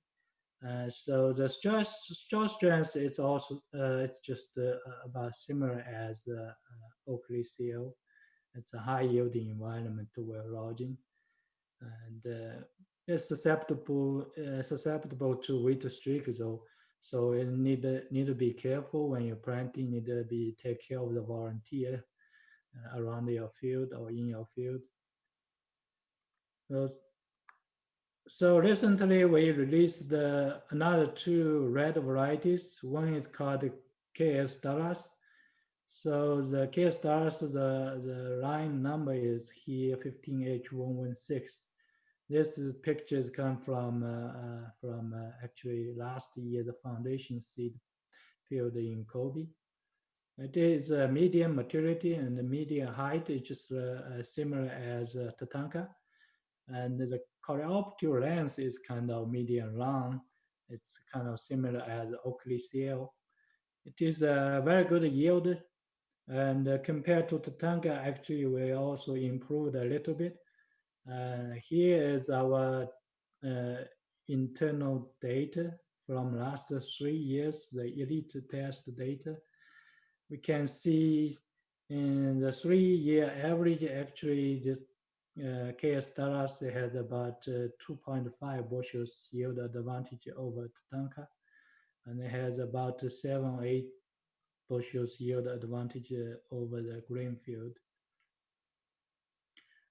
[SPEAKER 3] So the straw strength, it's also it's just about similar as Oakley CO. It's a high yielding environment where lodging, and it's susceptible to wheat streak though. So it need to be careful when you're planting. Need to be take care of the volunteer around your field or in your field. So recently we released another two red varieties. One is called KS Dallas. So the KS Dallas, the line number is here 15H116. This pictures come from actually last year, the foundation seed field in Cody. It is medium maturity and the medium height is just similar as Tatanka. And the coleoptile length is kind of medium long. It's kind of similar as Oakley CL. It is a very good yield, and compared to Tatanka, actually we also improved a little bit. Here is our internal data from last 3 years, the elite test data. We can see in the 3-year average, actually, this KS Dallas had about 2.5 bushels yield advantage over Tatanka, and it has about 7-8 bushels yield advantage over the Greenfield.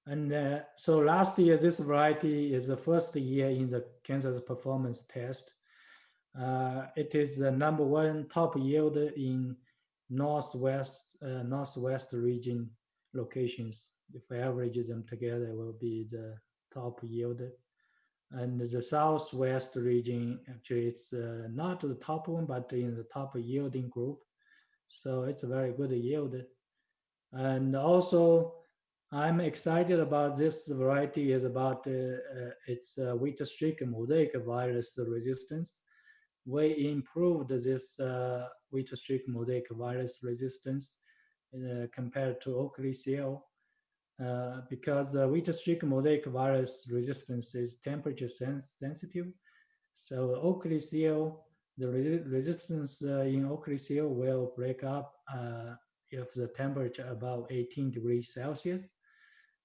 [SPEAKER 3] And so last year, this variety is the first year in the Kansas performance test. It is the #1 top yield in northwest region locations. If I average them together, it will be the top yield. And the southwest region, actually, it's not the top one, but in the top yielding group. So it's a very good yield. And also, I'm excited about this variety is about its wheat streak mosaic virus resistance. We improved this wheat streak mosaic virus resistance compared to Oakley CL because wheat streak mosaic virus resistance is temperature sensitive. So Oakley CL, the resistance in Oakley CL will break up if the temperature above 18 degrees Celsius.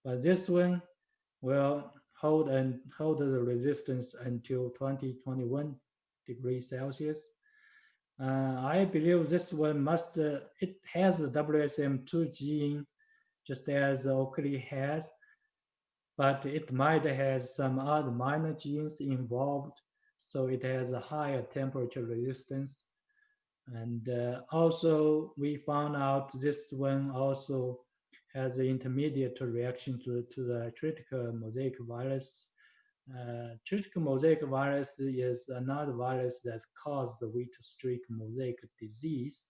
[SPEAKER 3] But this one will hold the resistance until 20-21 degrees Celsius. I believe this one it has a WSM2 gene, just as Oakley has, but it might have some other minor genes involved, so it has a higher temperature resistance. And also, we found out this one also has an intermediate reaction to the triticale mosaic virus. Triticale mosaic virus is another virus that causes the wheat streak mosaic disease.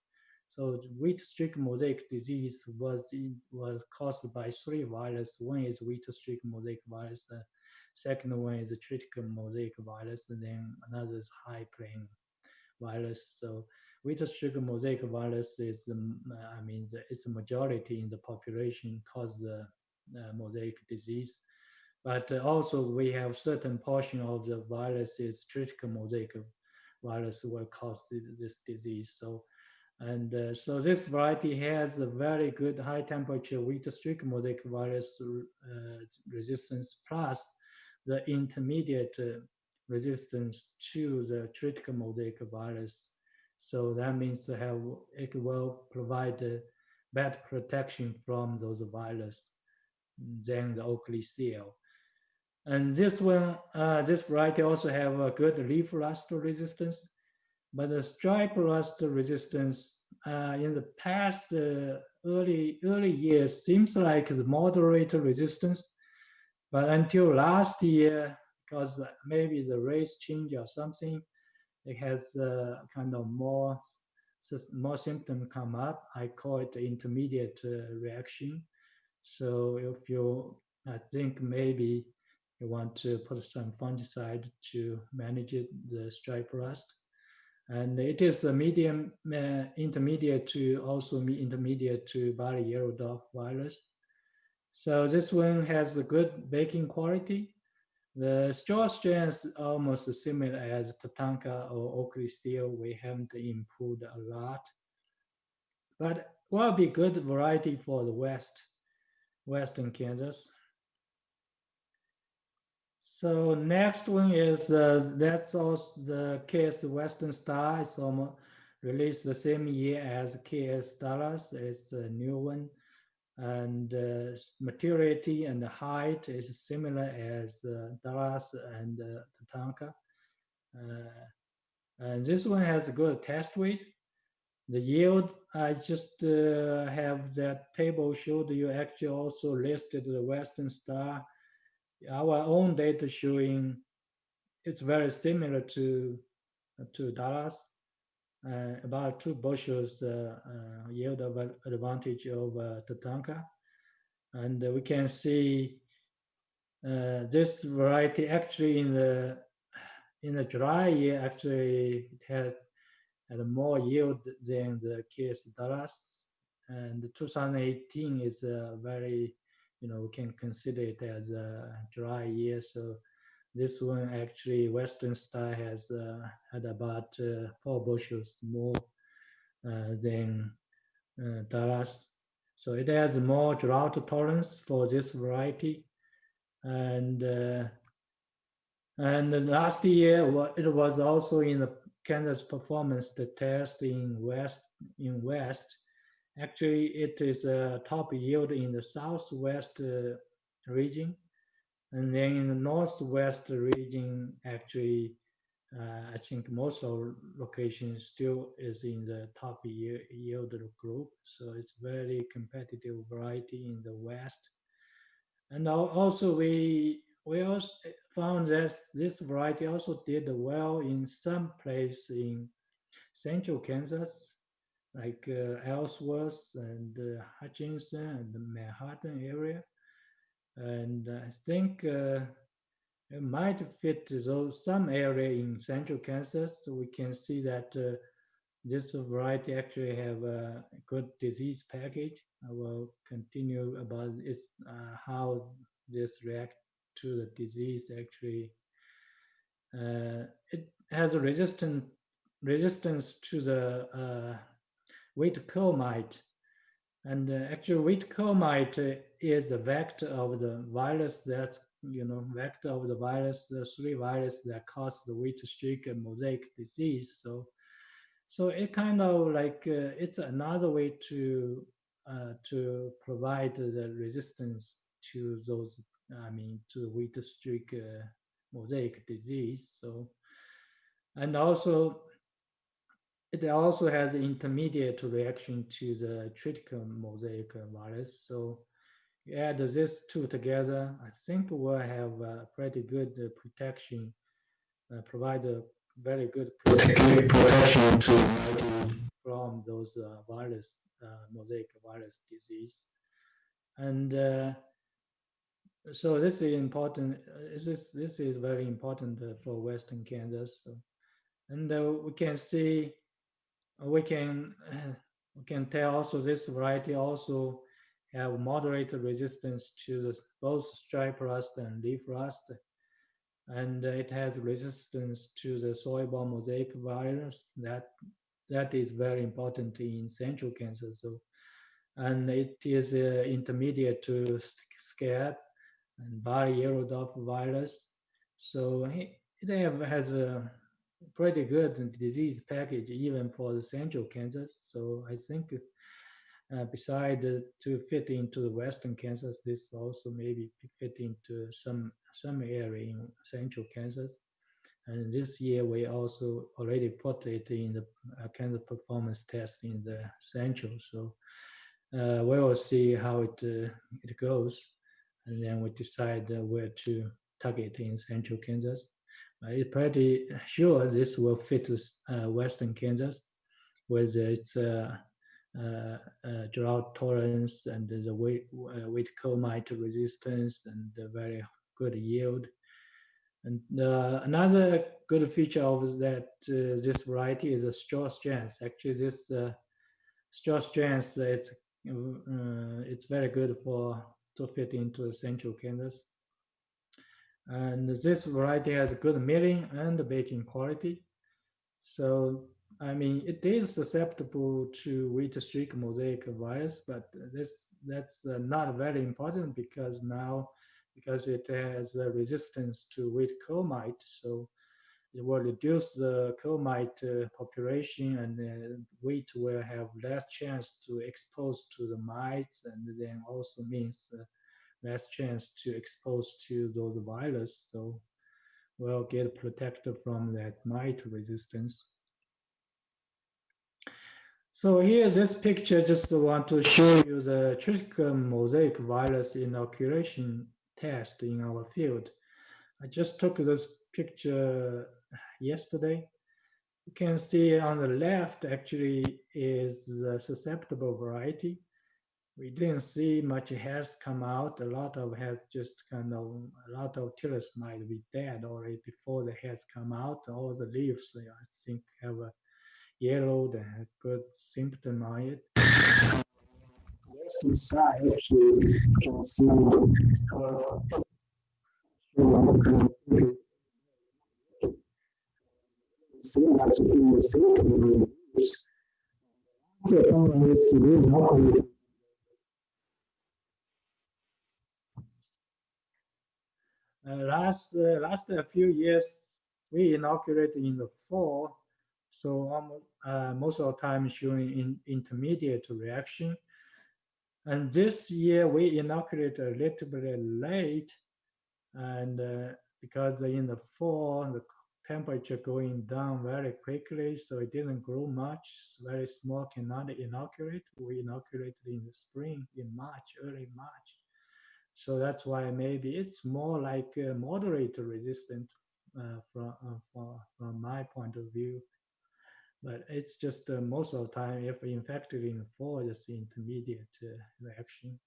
[SPEAKER 3] So wheat streak mosaic disease was caused by 3 viruses. One is wheat streak mosaic virus. The second one is the triticale mosaic virus, and then another is high plain virus. So wheat streak mosaic virus is, it's a majority in the population cause the mosaic disease. But also we have certain portion of the virus is triticale mosaic virus will cause this disease. So so this variety has a very good high temperature wheat streak mosaic virus resistance plus the intermediate resistance to the triticale mosaic virus. So that means it will provide better protection from those viruses than the Oakley CL. And this one, this variety also have a good leaf rust resistance, but the stripe rust resistance in the past early years seems like the moderate resistance, but until last year, because maybe the race change or something, it has kind of more symptom come up. I call it intermediate reaction. So I think maybe you want to put some fungicide to manage the stripe rust. And it is a intermediate to barley yellow dwarf virus. So this one has a good baking quality. The straw strands almost similar as Tatanka or Oakley steel. We haven't improved a lot, but will be good variety for the West. Western Kansas. So next one is that's also the KS Western Star. It's almost released the same year as KS Dallas. It's a new one, and maturity and height is similar as Dallas and Tatanka. And this one has a good test weight. The yield, I just have that table showed you actually also listed the Western Star. Our own data showing it's very similar to Dallas, about 2 bushels yield advantage over Tatanka. And we can see this variety actually in the dry year actually it had more yield than the KS Dallas. And 2018 is a very, we can consider it as a dry year. So this one actually Western Star has had about 4 bushels more than Dallas. So it has more drought tolerance for this variety. And last year it was also in the Kansas performance the test in West. Actually, it is a top yield in the southwest region, and then in the northwest region, actually, I think most of locations still is in the top yield group. So it's very competitive variety in the west. And also we also found that this variety also did well in some place in central Kansas, like Ellsworth and Hutchinson and the Manhattan area. And I think it might fit some area in central Kansas. So we can see that this variety actually have a good disease package. I will continue about its how this react to the disease. Actually, it has a resistance to the wheat curl mite, and actually wheat curl mite is a vector of the virus that vector of the virus, the 3 virus that cause the wheat streak and mosaic disease. So it kind of like it's another way to provide the resistance to those, to wheat streak mosaic disease. So, and also it also has intermediate reaction to the triticum mosaic virus. So you add these two together, I think we'll have pretty good protection, provide a very good protection from those mosaic virus disease. And so this is important. This is very important for Western Kansas. So, and we can see, we can tell also this variety also have moderate resistance to both stripe rust and leaf rust. And it has resistance to the soil-borne mosaic virus. That is very important in central Kansas. So, and it is intermediate to scab and Barry-Yerodorf virus. So it has a pretty good disease package even for the central Kansas. So I think beside to fit into the Western Kansas, this also maybe fit into some area in central Kansas. And this year we also already put it in the Kansas performance test in the central. So we will see how it goes, and then we decide where to target in central Kansas. It's pretty sure this will fit Western Kansas with its drought tolerance and the wheat curl mite resistance and the very good yield. And another good feature of that this variety is a straw strands. Actually, this straw strands it's very good to fit into central Kansas. And this variety has good milling and baking quality. So I mean, it is susceptible to wheat streak mosaic virus, but that's not very important because it has a resistance to wheat coal mite, so it will reduce the coal mite population, and wheat will have less chance to expose to the mites, and then also means less chance to expose to those viruses. So we'll get protected from that mite resistance. So here, this picture, just want to show you the trichum mosaic virus inoculation test in our field. I just took this picture yesterday. You can see on the left actually is the susceptible variety. We didn't see much heads come out. A lot of heads just a lot of tillers might be dead already before the heads come out. All the leaves, I think, have a yellow, that have good symptom on it. Western side, actually, can see last a few years, we inoculated in the fall, so most of the time showing intermediate reaction. And this year we inoculated a little bit late, and because in the fall the temperature going down very quickly, so it didn't grow much. Very small, cannot inoculate. We inoculated in the spring, in March, early March. So that's why maybe it's more like moderator resistant from my point of view. But it's just most of the time, if infected in the fall, just intermediate reaction.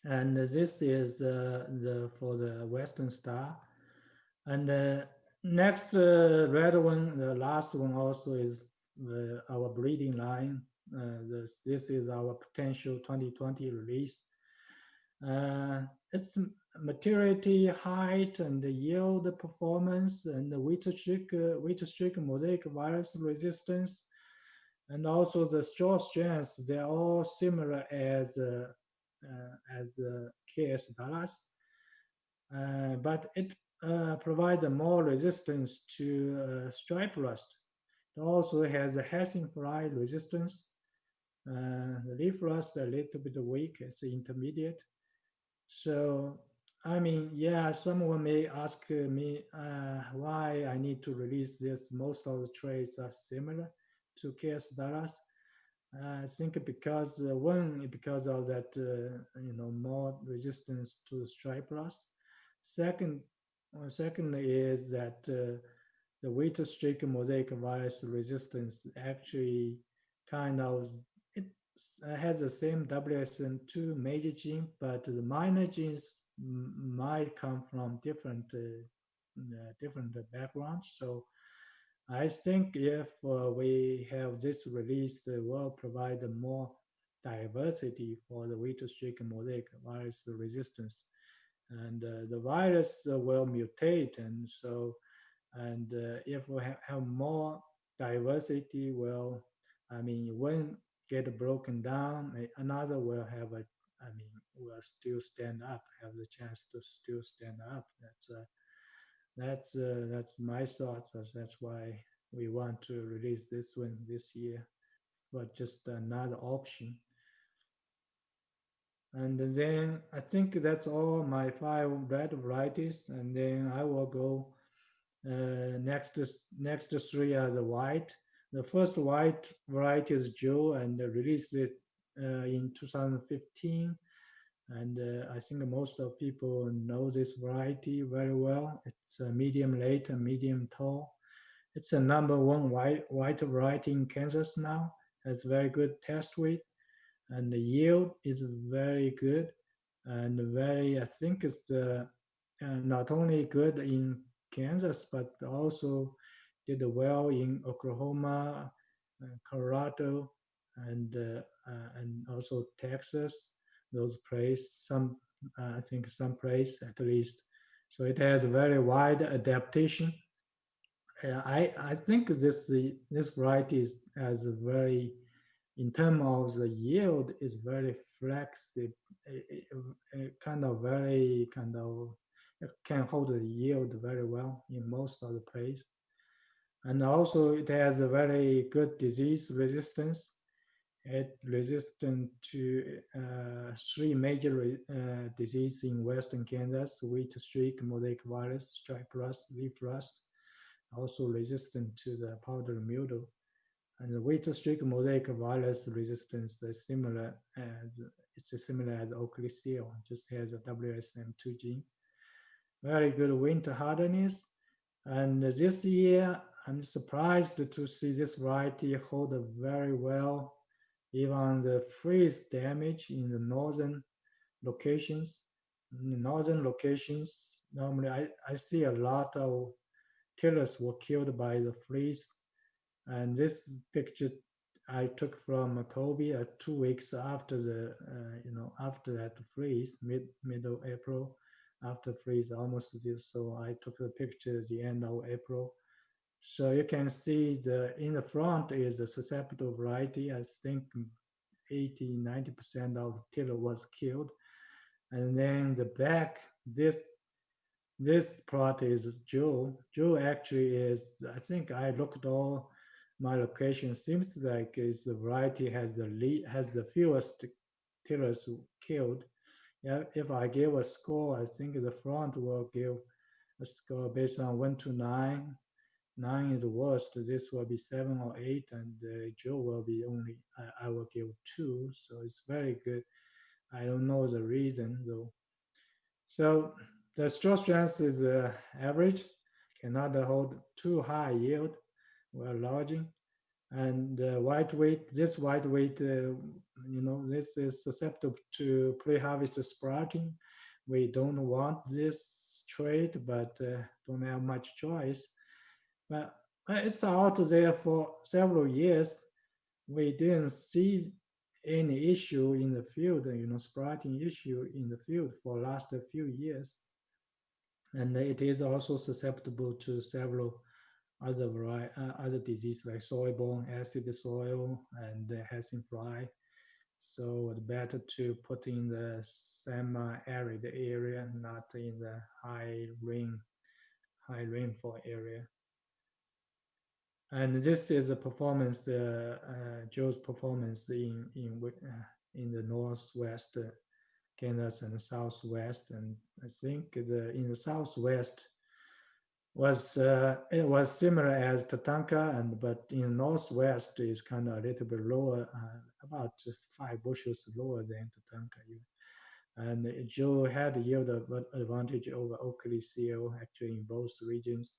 [SPEAKER 3] And this is for the Western star. And next red one, the last one also is our breeding line. This is our potential 2020 release. Its maturity, height, and the yield performance, and the wheat streak mosaic virus resistance, and also the straw strengths, they're all similar as KS Dallas, but it provides more resistance to stripe rust. It also has a hessing fly resistance. The leaf rust a little bit weak, it's intermediate. So, I mean, yeah, someone may ask me why I need to release this. Most of the traits are similar to KS Dallas. I think because because of that, more resistance to stripe rust. Second is that the wheat streak mosaic virus resistance actually kind of has the same WSN2 major gene, but the minor genes might come from different backgrounds. So I think if we have this release, it will provide more diversity for the wheat streak mosaic virus resistance, and the virus will mutate, and so if we have more diversity, will when get broken down, another will have will still stand up, have the chance to still stand up. That's my thoughts. That's why we want to release this one this year, but just another option. And then I think that's all my 5 red varieties, and then I will go next 3 are the white. The first white variety is Joe, and released it in 2015. And I think most of people know this variety very well. It's a medium late and medium tall. It's a #1 white variety in Kansas now. Has very good test weight, and the yield is very good, and I think it's not only good in Kansas, but also did well in Oklahoma, Colorado, and also Texas. Those places, I think some place at least. So it has a very wide adaptation, I think this variety has a very, in terms of the yield, is very flexible, kind of very kind of it can hold the yield very well in most of the place, and also it has a very good disease resistance. It resistant to three major diseases in western Kansas: wheat streak, mosaic virus, stripe rust, leaf rust. Also resistant to the powdery mildew. And the wheat streak mosaic virus resistance is similar as Oakley seal, just has a WSM2 gene. Very good winter hardiness. And this year, I'm surprised to see this variety hold very well, even the freeze damage in the northern locations. In the northern locations, normally I see a lot of tillers were killed by the freeze. And this picture I took from Kobe 2 weeks after the, after that freeze, middle April, after freeze almost this. So I took the picture at the end of April. So you can see in the front is a susceptible variety. I think 80-90% of tiller was killed. And then the back, this plot is Joe. Joe actually is, I think I looked all my location. Seems like is the variety has the fewest tillers killed. Yeah, if I give a score, I think the front will give a score based on 1 to 9. 9 is the worst. This will be 7 or 8, and Joe will be only. I will give 2. So it's very good. I don't know the reason though. So the straw strength is average, cannot hold too high yield while lodging. And white weight, this white weight, this is susceptible to pre-harvest sprouting. We don't want this trait, but don't have much choice. But it's out there for several years. We didn't see any issue in the field, sprouting issue in the field for last few years. And it is also susceptible to several other diseases like soil-borne acid soil and Hessian fly. So it's better to put in the semi-arid area, not in the high rainfall area. And this is the performance, Joe's performance in the northwest Kansas and southwest. And I think in the southwest it was similar as Tatanka, but in northwest is kind of a little bit lower, about 5 bushels lower than Tatanka. And Joe had yield advantage over Oakley seal actually in both regions.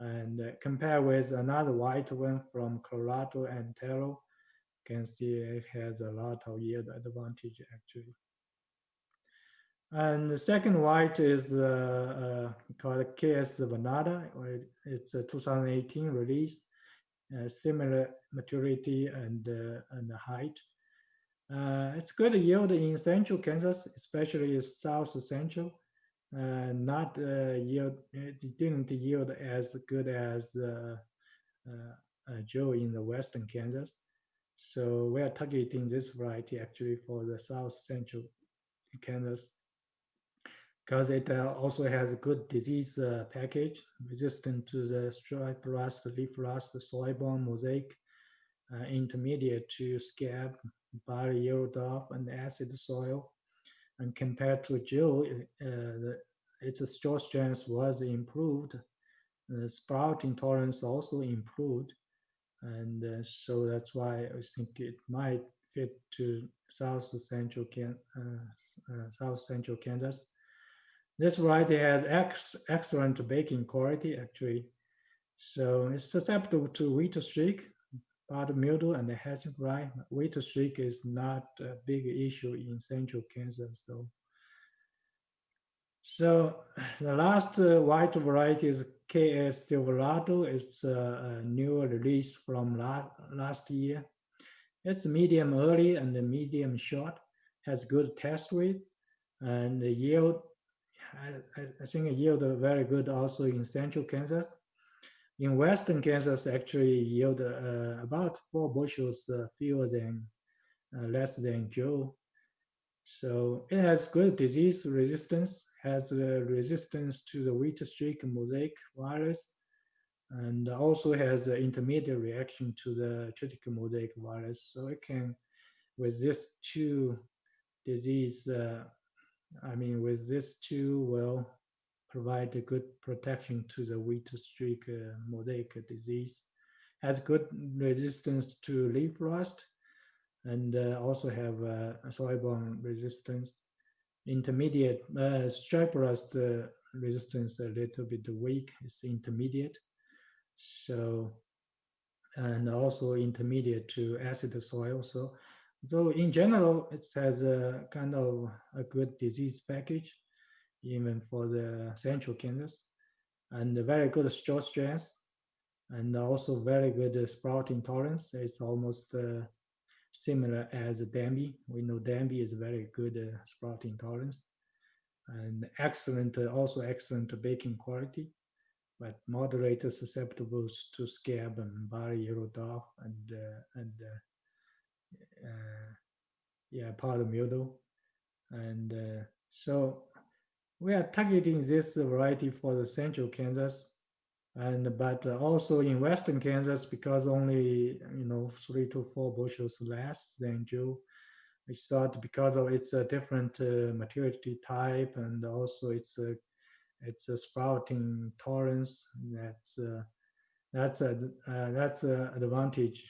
[SPEAKER 3] And compared with another white one from Colorado and Terrell, you can see it has a lot of yield advantage actually. And the second white is called KS Vanada. It's a 2018 release, similar maturity and height. It's good yield in central Kansas, especially south central. Not yield. It didn't yield as good as Joe in the western Kansas. So we are targeting this variety actually for the south central Kansas because it also has a good disease package, resistant to the stripe rust, leaf rust, soil-borne mosaic, intermediate to scab, barley yield off, and acid soil. And compared to Joe, its straw strength was improved. The sprouting tolerance also improved. And so that's why I think it might fit to south central Kansas. This variety has excellent baking quality, actually. So it's susceptible to wheat streak, powdery mildew, and the Hessian fly. Wheat streak is not a big issue in central Kansas. So the last white variety is KS Lollato. It's a new release from last year. It's medium early and medium short, has good test weight, and the yield, I think the yield are very good also in central Kansas. in Western Kansas actually yield about 4 bushels fewer than less than Joe. So it has good disease resistance, has resistance to the wheat streak mosaic virus, and also has an intermediate reaction to the triticum mosaic virus. So it can, with these two disease, with this two will provide a good protection to the wheat streak mosaic disease. Has good resistance to leaf rust, and also have soil-borne resistance. Intermediate stripe rust resistance a little bit weak. It's intermediate. So, and also intermediate to acid soil. So in general, it has a kind of a good disease package, even for the central Kansas, and a very good straw strength, and also very good sprouting tolerance. It's almost similar as Danby. We know Danby is very good sprouting tolerance, and excellent, also excellent baking quality, but moderator susceptible to scab and barley yellow dwarf and powder mildew. And so we are targeting this variety for the central Kansas, but also in western Kansas, because only 3 to 4 bushels less than Joe. We thought because of its a different maturity type, and also its a sprouting tolerance, that's a advantage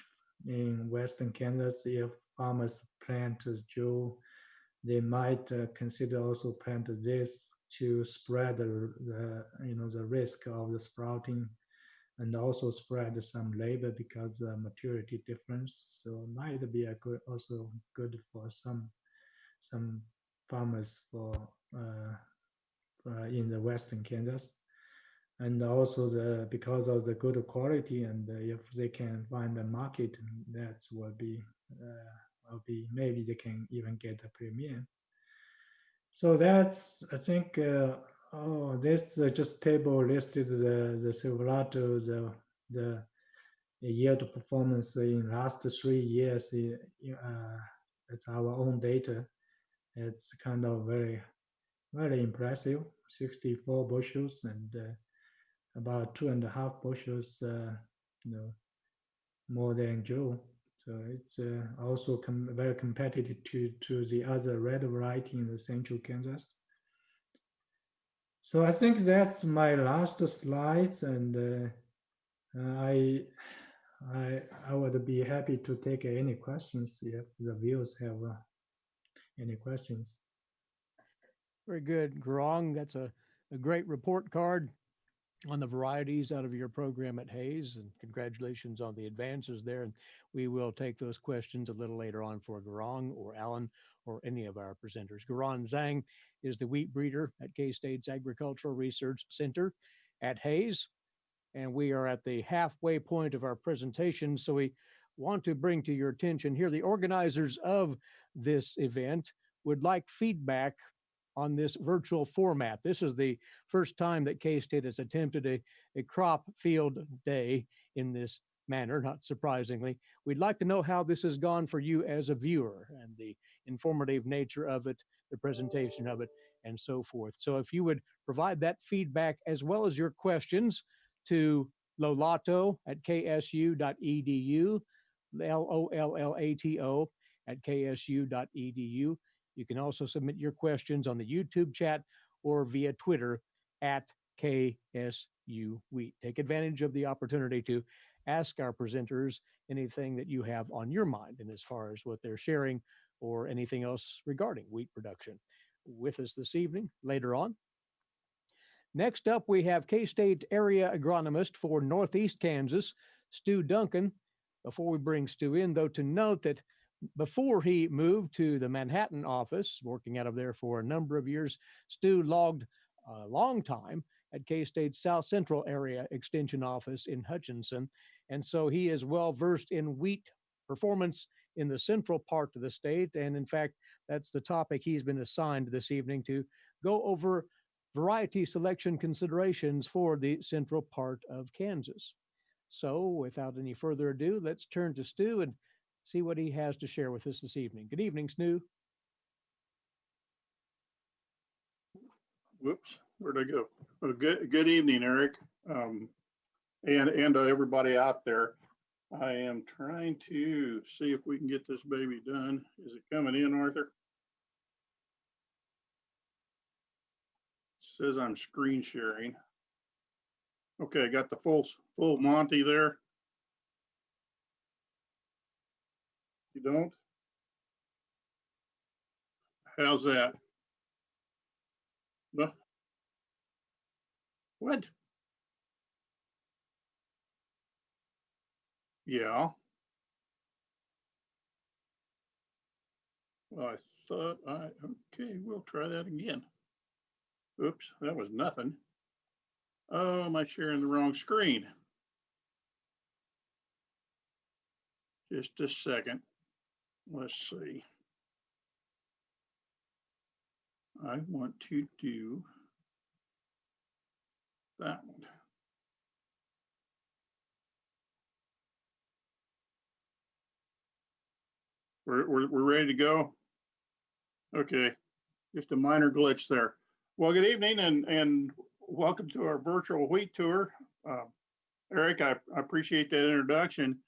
[SPEAKER 3] in western Kansas. If farmers plant Joe, they might consider also plant this to spread the risk of the sprouting, and also spread some labor because maturity difference. So it might be also good for some farmers for in the western Kansas, and also because of the good quality, and if they can find a market, that will be maybe they can even get a premium. So that's, I think, this just table listed the Silverato, the yield performance in last 3 years. It's our own data. It's kind of very, very impressive. 64 bushels and about 2.5 bushels, more than Joe. So it's also very competitive to the other red variety in the central Kansas. So I think that's my last slides, and I would be happy to take any questions if the viewers have any questions.
[SPEAKER 1] Very good, Guorong. That's a great report card on the varieties out of your program at Hays, and congratulations on the advances there. And we will take those questions a little later on for Guorong or Allan or any of our presenters. Guorong Zhang is the wheat breeder at K-State's Agricultural Research Center at Hays, and we are at the halfway point of our presentation. So we want to bring to your attention here, the organizers of this event would like feedback on this virtual format. This is the first time that K-State has attempted a crop field day in this manner, not surprisingly. We'd like to know how this has gone for you as a viewer, and the informative nature of it, the presentation of it, and so forth. So if you would provide that feedback as well as your questions to Lollato at ksu.edu, Lollato at ksu.edu. You can also submit your questions on the YouTube chat or via Twitter at KSU Wheat. Take advantage of the opportunity to ask our presenters anything that you have on your mind, and as far as what they're sharing or anything else regarding wheat production. With us this evening, later on. Next up, we have K-State area agronomist for Northeast Kansas, Stu Duncan. Before we bring Stu in, though, to note that before he moved to the Manhattan office, working out of there for a number of years, Stu logged a long time at K-State's South Central Area Extension Office in Hutchinson. And so he is well versed in wheat performance in the central part of the state. And in fact, that's the topic he's been assigned this evening, to go over variety selection considerations for the central part of Kansas. So without any further ado, let's turn to Stu and see what he has to share with us this evening. Good evening, Stu.
[SPEAKER 4] Whoops, where'd I go? Well, good evening, Eric, and everybody out there. I am trying to see if we can get this baby done. Is it coming in, Arthur? It says I'm screen sharing. Okay, I got the full Monty there. You don't? How's that? What? Yeah. Well, I thought okay, we'll try that again. Oops, that was nothing. Oh, am I sharing the wrong screen? Just a second. Let's see. I want to do that one. We're ready to go. Okay, just a minor glitch there. Well, good evening and welcome to our virtual wheat tour. Eric, I appreciate that introduction.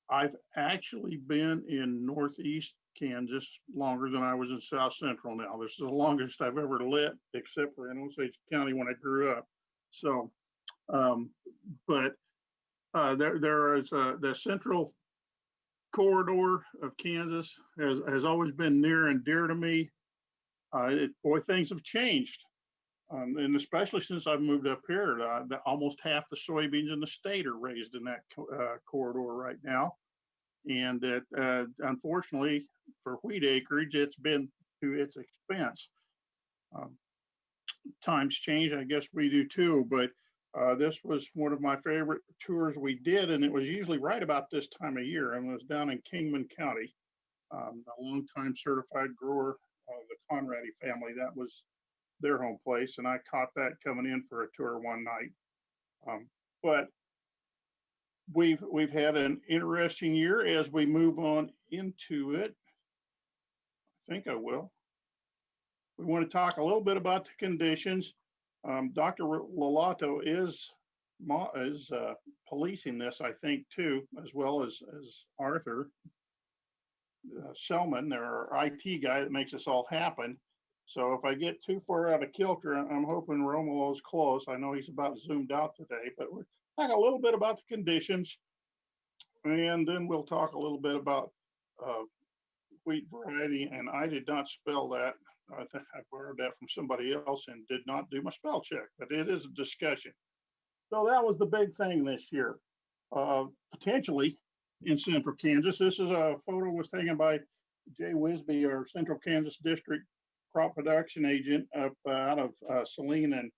[SPEAKER 4] I've actually been in Northeast Kansas longer than I was in South Central now. This is the longest I've ever lived, except for in Osage County when I grew up. So, there is the central corridor of Kansas has always been near and dear to me. Boy, things have changed. And especially since I've moved up here, almost half the soybeans in the state are raised in that corridor right now. And unfortunately, for wheat acreage, it's been to its expense. Times change, I guess we do too, but this was one of my favorite tours we did, and it was usually right about this time of year. And it was down in Kingman County, a longtime certified grower, the Conradi family. That was their home place, and I caught that coming in for a tour one night. But we've had an interesting year as we move on into it. I think I will. We want to talk a little bit about the conditions. Dr. Lollato is policing this, I think, too, as well as Arthur Selman, our IT guy that makes this all happen. So if I get too far out of kilter, I'm hoping Romulo's close. I know he's about zoomed out today, but we're talking a little bit about the conditions, and then we'll talk a little bit about wheat variety. And I did not spell that. I think I borrowed that from somebody else and did not do my spell check, but it is a discussion. So that was the big thing this year, potentially in central Kansas. This is a photo was taken by Jay Wisby, our central Kansas district crop production agent up out of Saline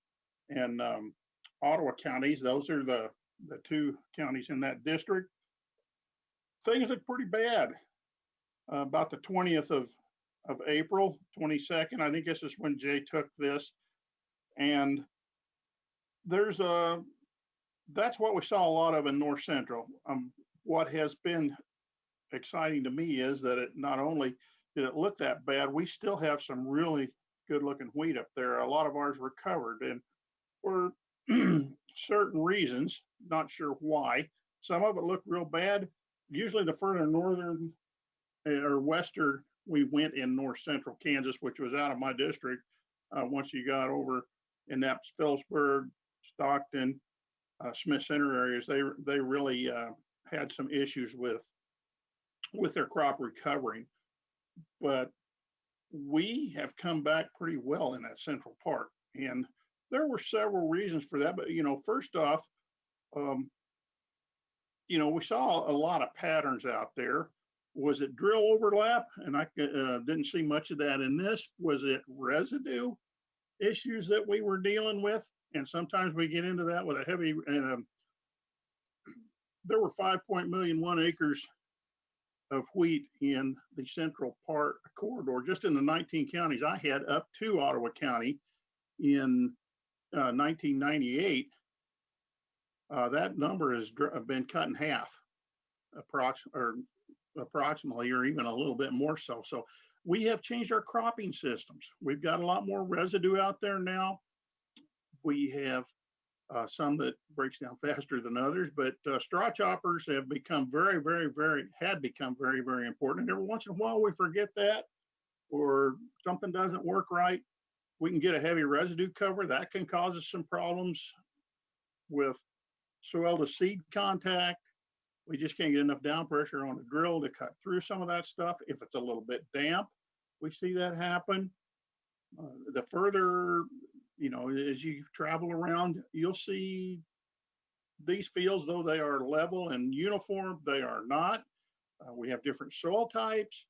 [SPEAKER 4] and Ottawa counties. Those are the two counties in that district. Things look pretty bad. About the 20th of April, 22nd, I think this is when Jay took this. And there's that's what we saw a lot of in North Central. What has been exciting to me is that it not only did it look that bad, we still have some really good looking wheat up there. A lot of ours recovered, and for certain reasons, not sure why. Some of it looked real bad. Usually the further northern or western we went in North Central Kansas, which was out of my district, once you got over in that Phillipsburg, Stockton, Smith Center areas, they really had some issues with their crop recovering. But we have come back pretty well in that central part, and there were several reasons for that. But first off, we saw a lot of patterns out there. Was it drill overlap? And I didn't see much of that in this. Was it residue issues that we were dealing with? And sometimes we get into that with a heavy, there were 5.1 acres of wheat in the central part corridor, just in the 19 counties I had up to Ottawa County. in 1998, that number has been cut in half, approximately, or even a little bit more so. So we have changed our cropping systems. We've got a lot more residue out there now. We have some that breaks down faster than others, but straw choppers have become very, very important. And every once in a while we forget that, or something doesn't work right. We can get a heavy residue cover. That can cause us some problems with soil to seed contact. We just can't get enough down pressure on the drill to cut through some of that stuff. If it's a little bit damp, we see that happen. The further, as you travel around, you'll see these fields, though they are level and uniform, they are not. We have different soil types.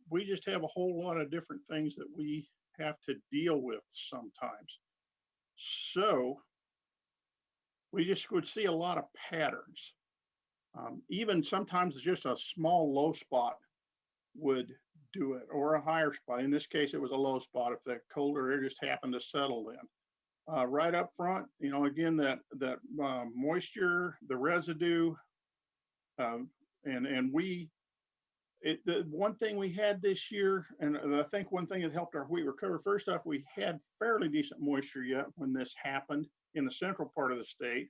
[SPEAKER 4] We just have a whole lot of different things that we have to deal with sometimes. So we just would see a lot of patterns. Even sometimes just a small low spot would do it, or a higher spot. In this case, it was a low spot if the colder air just happened to settle in. Right up front, again, that moisture, the residue, and the one thing we had this year, and I think one thing that helped our wheat recover, first off, we had fairly decent moisture yet when this happened in the central part of the state.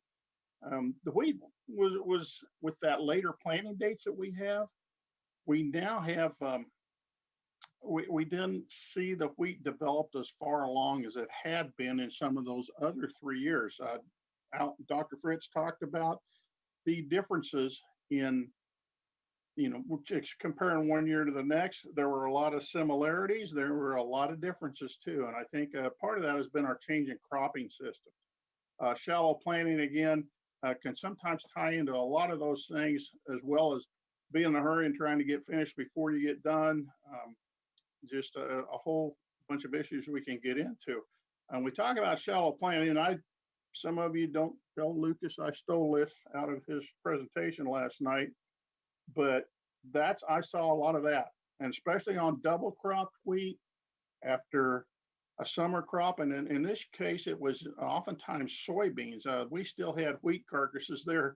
[SPEAKER 4] The wheat was with that later planting dates that we have. We now have, we didn't see the wheat developed as far along as it had been in some of those other 3 years. Dr. Fritz talked about the differences in, comparing one year to the next. There were a lot of similarities. There were a lot of differences too. And I think part of that has been our change in cropping systems. Shallow planting, again, can sometimes tie into a lot of those things, as well as being in a hurry and trying to get finished before you get done. Just a whole bunch of issues we can get into. And we talk about shallow planting, and some of you don't tell Lucas I stole this out of his presentation last night, but I saw a lot of that, and especially on double crop wheat after a summer crop. And in this case, it was oftentimes soybeans. We still had wheat carcasses there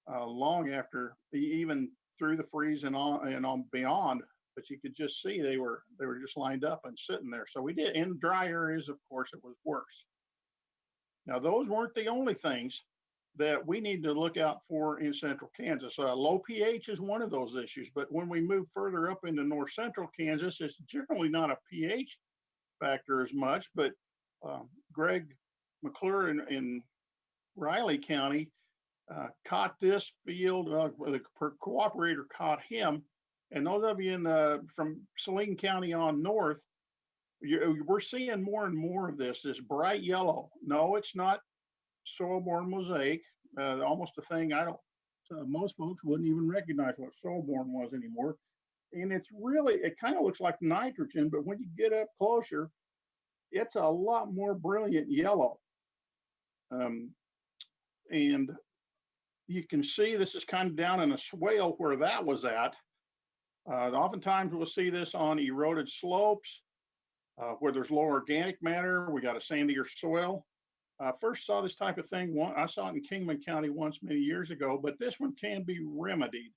[SPEAKER 4] long after, even through the freeze and on beyond, but you could just see they were just lined up and sitting there. So we did, in dry areas, of course, it was worse. Now, those weren't the only things that we need to look out for in central Kansas. Low pH is one of those issues, but when we move further up into north central Kansas, it's generally not a pH factor as much. But Greg McClure in Riley County caught this field. The cooperator caught him, and those of you from Saline County on north, we're seeing more and more of this bright yellow. No, it's not soil-borne mosaic. Almost a thing most folks wouldn't even recognize what soil-borne was anymore. And it kind of looks like nitrogen, but when you get up closer, it's a lot more brilliant yellow. And you can see this is kind of down in a swale where that was at. Oftentimes we'll see this on eroded slopes where there's low organic matter. We got a sandier soil. First saw this type of thing. I saw it in Kingman County once many years ago, but this one can be remedied.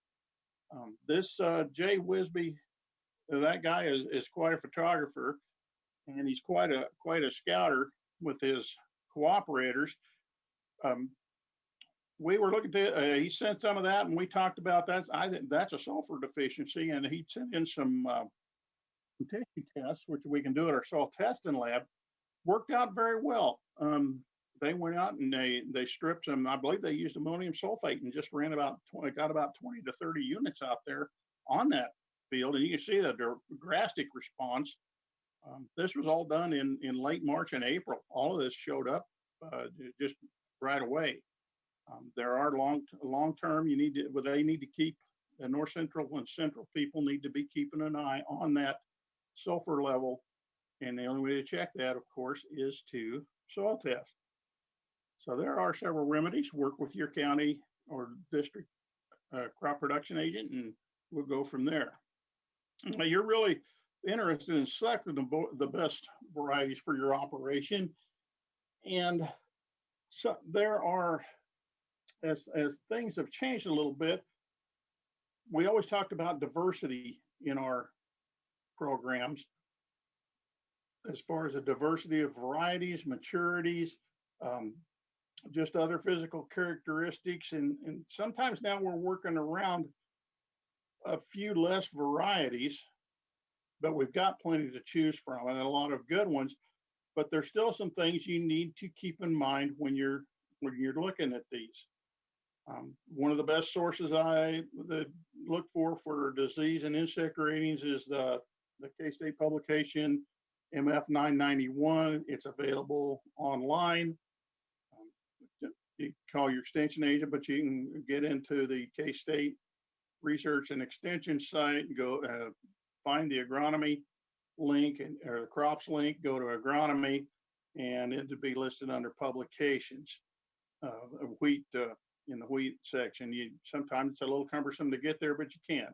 [SPEAKER 4] This Jay Wisby, that guy is quite a photographer, and he's quite a scouter with his cooperators. We were looking at, he sent some of that, and we talked about that. I think that's a sulfur deficiency, and he sent in some tissue tests, which we can do at our soil testing lab. Worked out very well. They went out and they stripped some. I believe they used ammonium sulfate and just ran got about 20 to 30 units out there on that field, and you can see the drastic response. This was all done in late March and April. All of this showed up just right away. There are long term. They need to keep, the north central and central people need to be keeping an eye on that sulfur level, and the only way to check that, of course, is to soil test. So there are several remedies. Work with your county or district crop production agent, and we'll go from there. Now, you're really interested in selecting the best varieties for your operation. And so there are, as things have changed a little bit, we always talked about diversity in our programs as far as a diversity of varieties, maturities, just other physical characteristics. And sometimes now we're working around a few less varieties, but we've got plenty to choose from and a lot of good ones. But there's still some things you need to keep in mind when you're looking at these. One of the best sources I look for disease and insect ratings is the K-State publication MF 991. It's available online. You call your extension agent, but you can get into the K-State Research and Extension site and go find the agronomy link or the crops link, go to agronomy, and it'll be listed under publications. Wheat in the wheat section. Sometimes it's a little cumbersome to get there, but you can.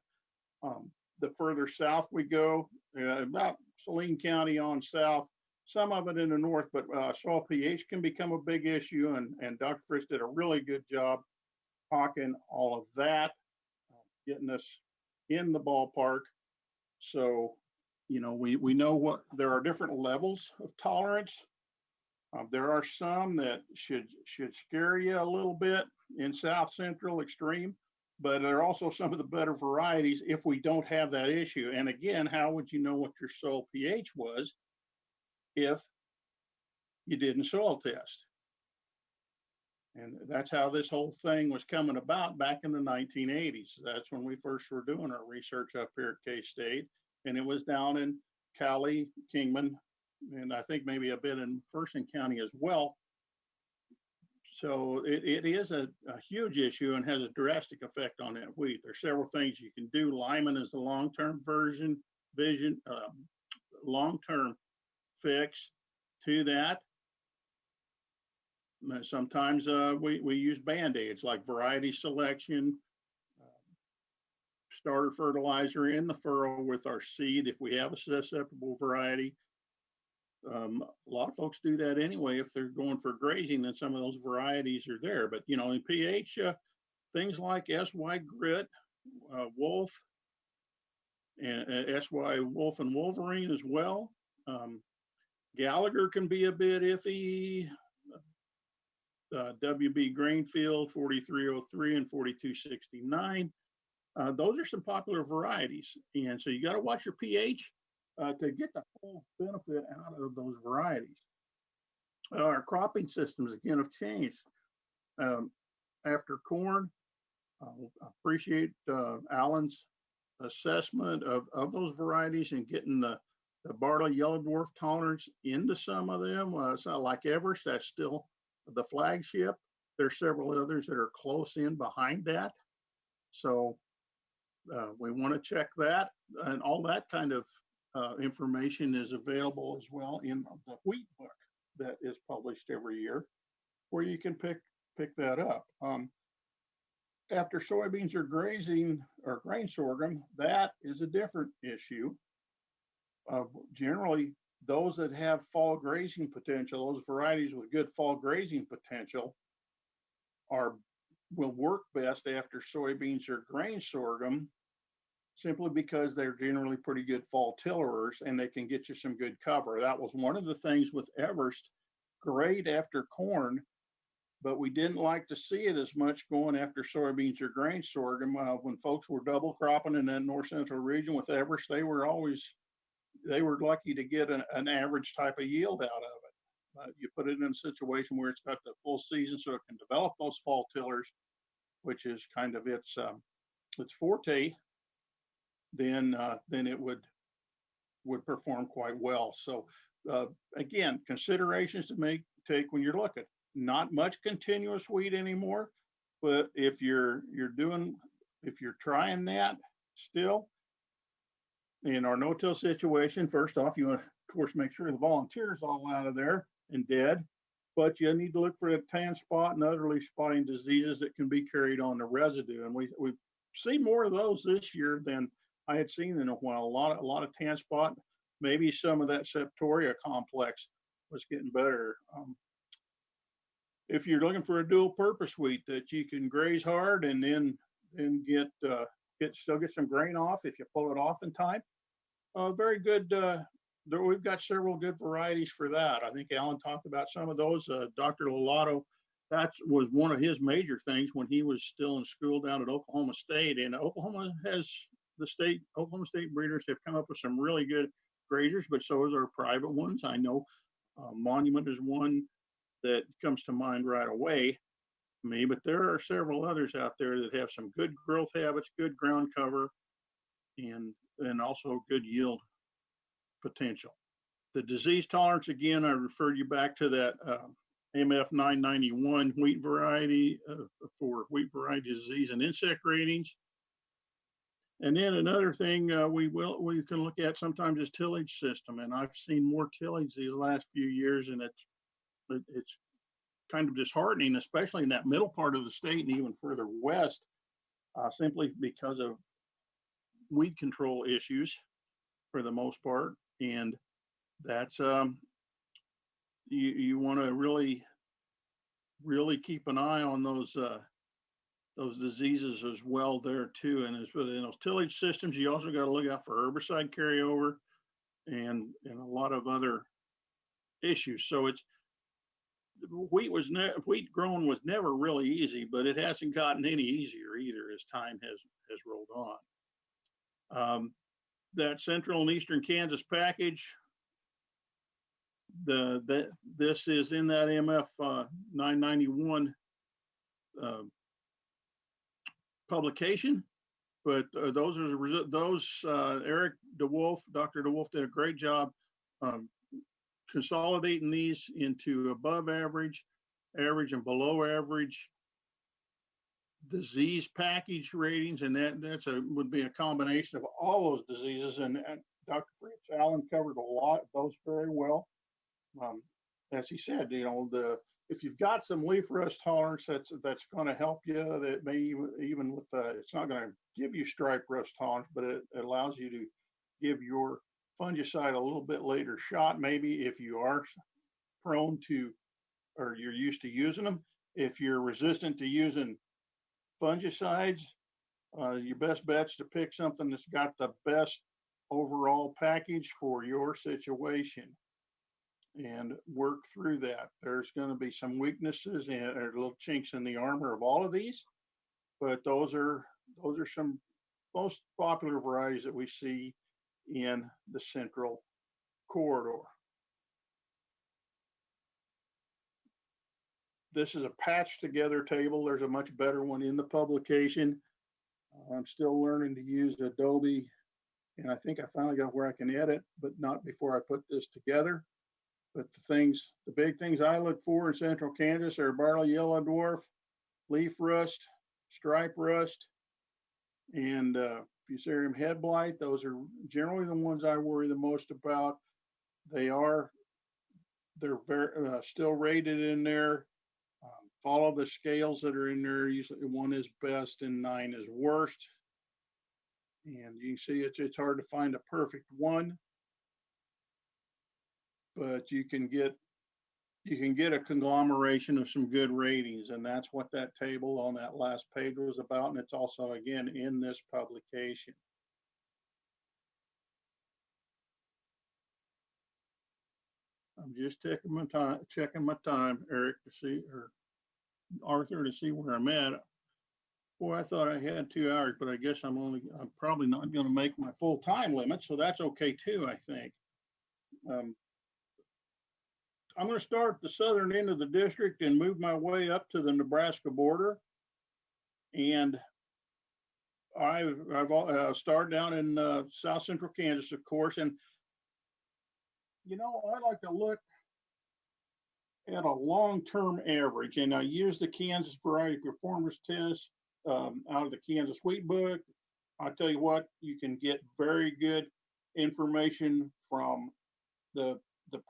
[SPEAKER 4] The further south we go, about Saline County on south, some of it in the north, but soil pH can become a big issue, and Dr. Fritz did a really good job talking all of that, getting us in the ballpark. So, we know what there are different levels of tolerance. There are some that should scare you a little bit in South Central extreme, but there are also some of the better varieties if we don't have that issue. And again, how would you know what your soil pH was if you didn't soil test? And that's how this whole thing was coming about back in the 1980s. That's when we first were doing our research up here at K-State, and it was down in Cali, Kingman, and I think maybe a bit in Ferguson County as well. So it is a huge issue and has a drastic effect on that wheat. There's several things you can do. Lyman is the long-term long-term fix to that. Sometimes we use Band-Aids like variety selection, starter fertilizer in the furrow with our seed if we have a susceptible variety. A lot of folks do that anyway if they're going for grazing, and some of those varieties are there. But in pH, things like SY Grit, Wolf, and SY Wolf and Wolverine as well. Gallagher can be a bit iffy. WB Grainfield 4303 and 4269. Those are some popular varieties, and so you got to watch your pH to get the full benefit out of those varieties. Our cropping systems again have changed. After corn, I appreciate Allan's assessment of those varieties and getting the barley yellow dwarf tolerance into some of them. It's not like Everest, that's still the flagship. There's several others that are close in behind that. So we want to check that, and all that kind of information is available as well in the wheat book that is published every year, where you can pick that up. After soybeans are grazing or grain sorghum, that is a different issue. Generally, those that have fall grazing potential, those varieties with good fall grazing potential, will work best after soybeans or grain sorghum, simply because they're generally pretty good fall tillerers and they can get you some good cover. That was one of the things with Everest, great after corn, but we didn't like to see it as much going after soybeans or grain sorghum. When folks were double cropping in that north central region with Everest, they were lucky to get an average type of yield out of it. You put it in a situation where it's got the full season so it can develop those fall tillers, which is kind of its forte, then it would perform quite well. So again, considerations to take when you're looking. Not much continuous wheat anymore, but if you're trying that still in our no-till situation, first off, you want to, of course, make sure the volunteers all out of there and dead, but you need to look for a tan spot and other leaf spotting diseases that can be carried on the residue. And we see more of those this year than I had seen in a while. A lot of tan spot. Maybe some of that septoria complex was getting better. If you're looking for a dual purpose wheat that you can graze hard and then still get some grain off if you pull it off in time, very good. We've got several good varieties for that. I think Allan talked about some of those. Dr. Lollato, that was one of his major things when he was still in school down at Oklahoma State. And Oklahoma State breeders have come up with some really good grazers, but so is our private ones. I know Monument is one that comes to mind right away to me, but there are several others out there that have some good growth habits, good ground cover, and also good yield potential. The disease tolerance, again, I referred you back to that MF 991 wheat variety for wheat variety disease and insect ratings. And then another thing we can look at sometimes is tillage system, and I've seen more tillage these last few years, and it's kind of disheartening, especially in that middle part of the state and even further west, simply because of weed control issues for the most part. And that's you want to really keep an eye on those diseases as well there too. And as in those tillage systems, you also got to look out for herbicide carryover and a lot of other issues. So it's wheat growing was never really easy, but it hasn't gotten any easier either as time has rolled on. That central and eastern Kansas package, this is in that MF 991 publication, but those Erick DeWolf, Dr. DeWolf did a great job consolidating these into above average, average, and below average disease package ratings, and would be a combination of all those diseases. And Dr. Fritz, Allan covered a lot of those very well. As he said, if you've got some leaf rust tolerance, that's going to help you. That may even with it's not going to give you stripe rust tolerance, but it allows you to give your fungicide a little bit later shot. Maybe if you are prone to, or you're used to using them, if you're resistant to using fungicides, your best bet's to pick something that's got the best overall package for your situation and work through that. There's going to be some weaknesses and little chinks in the armor of all of these, but those are some most popular varieties that we see in the central corridor. This is a patched together table. There's a much better one in the publication. I'm still learning to use Adobe, and I think I finally got where I can edit, but not before I put this together. But the big things I look for in central Kansas are barley yellow dwarf, leaf rust, stripe rust, and Fusarium head blight. Those are generally the ones I worry the most about. They're very still rated in there. Follow the scales that are in there. Usually 1 is best and 9 is worst. And you can see it's hard to find a perfect one, but you can get a conglomeration of some good ratings, and that's what that table on that last page was about. And it's also, again, in this publication. I'm just checking my time, Erick, to see, or Arthur, to see where I'm at. Boy, I thought I had 2 hours, but I guess I'm probably not going to make my full time limit, so that's okay too, I think. I'm going to start at the southern end of the district and move my way up to the Nebraska border. And I've started down in south central Kansas, of course. And, I like to look at a long-term average. And I use the Kansas Variety Performance Test out of the Kansas Wheat Book. I tell you what, you can get very good information from the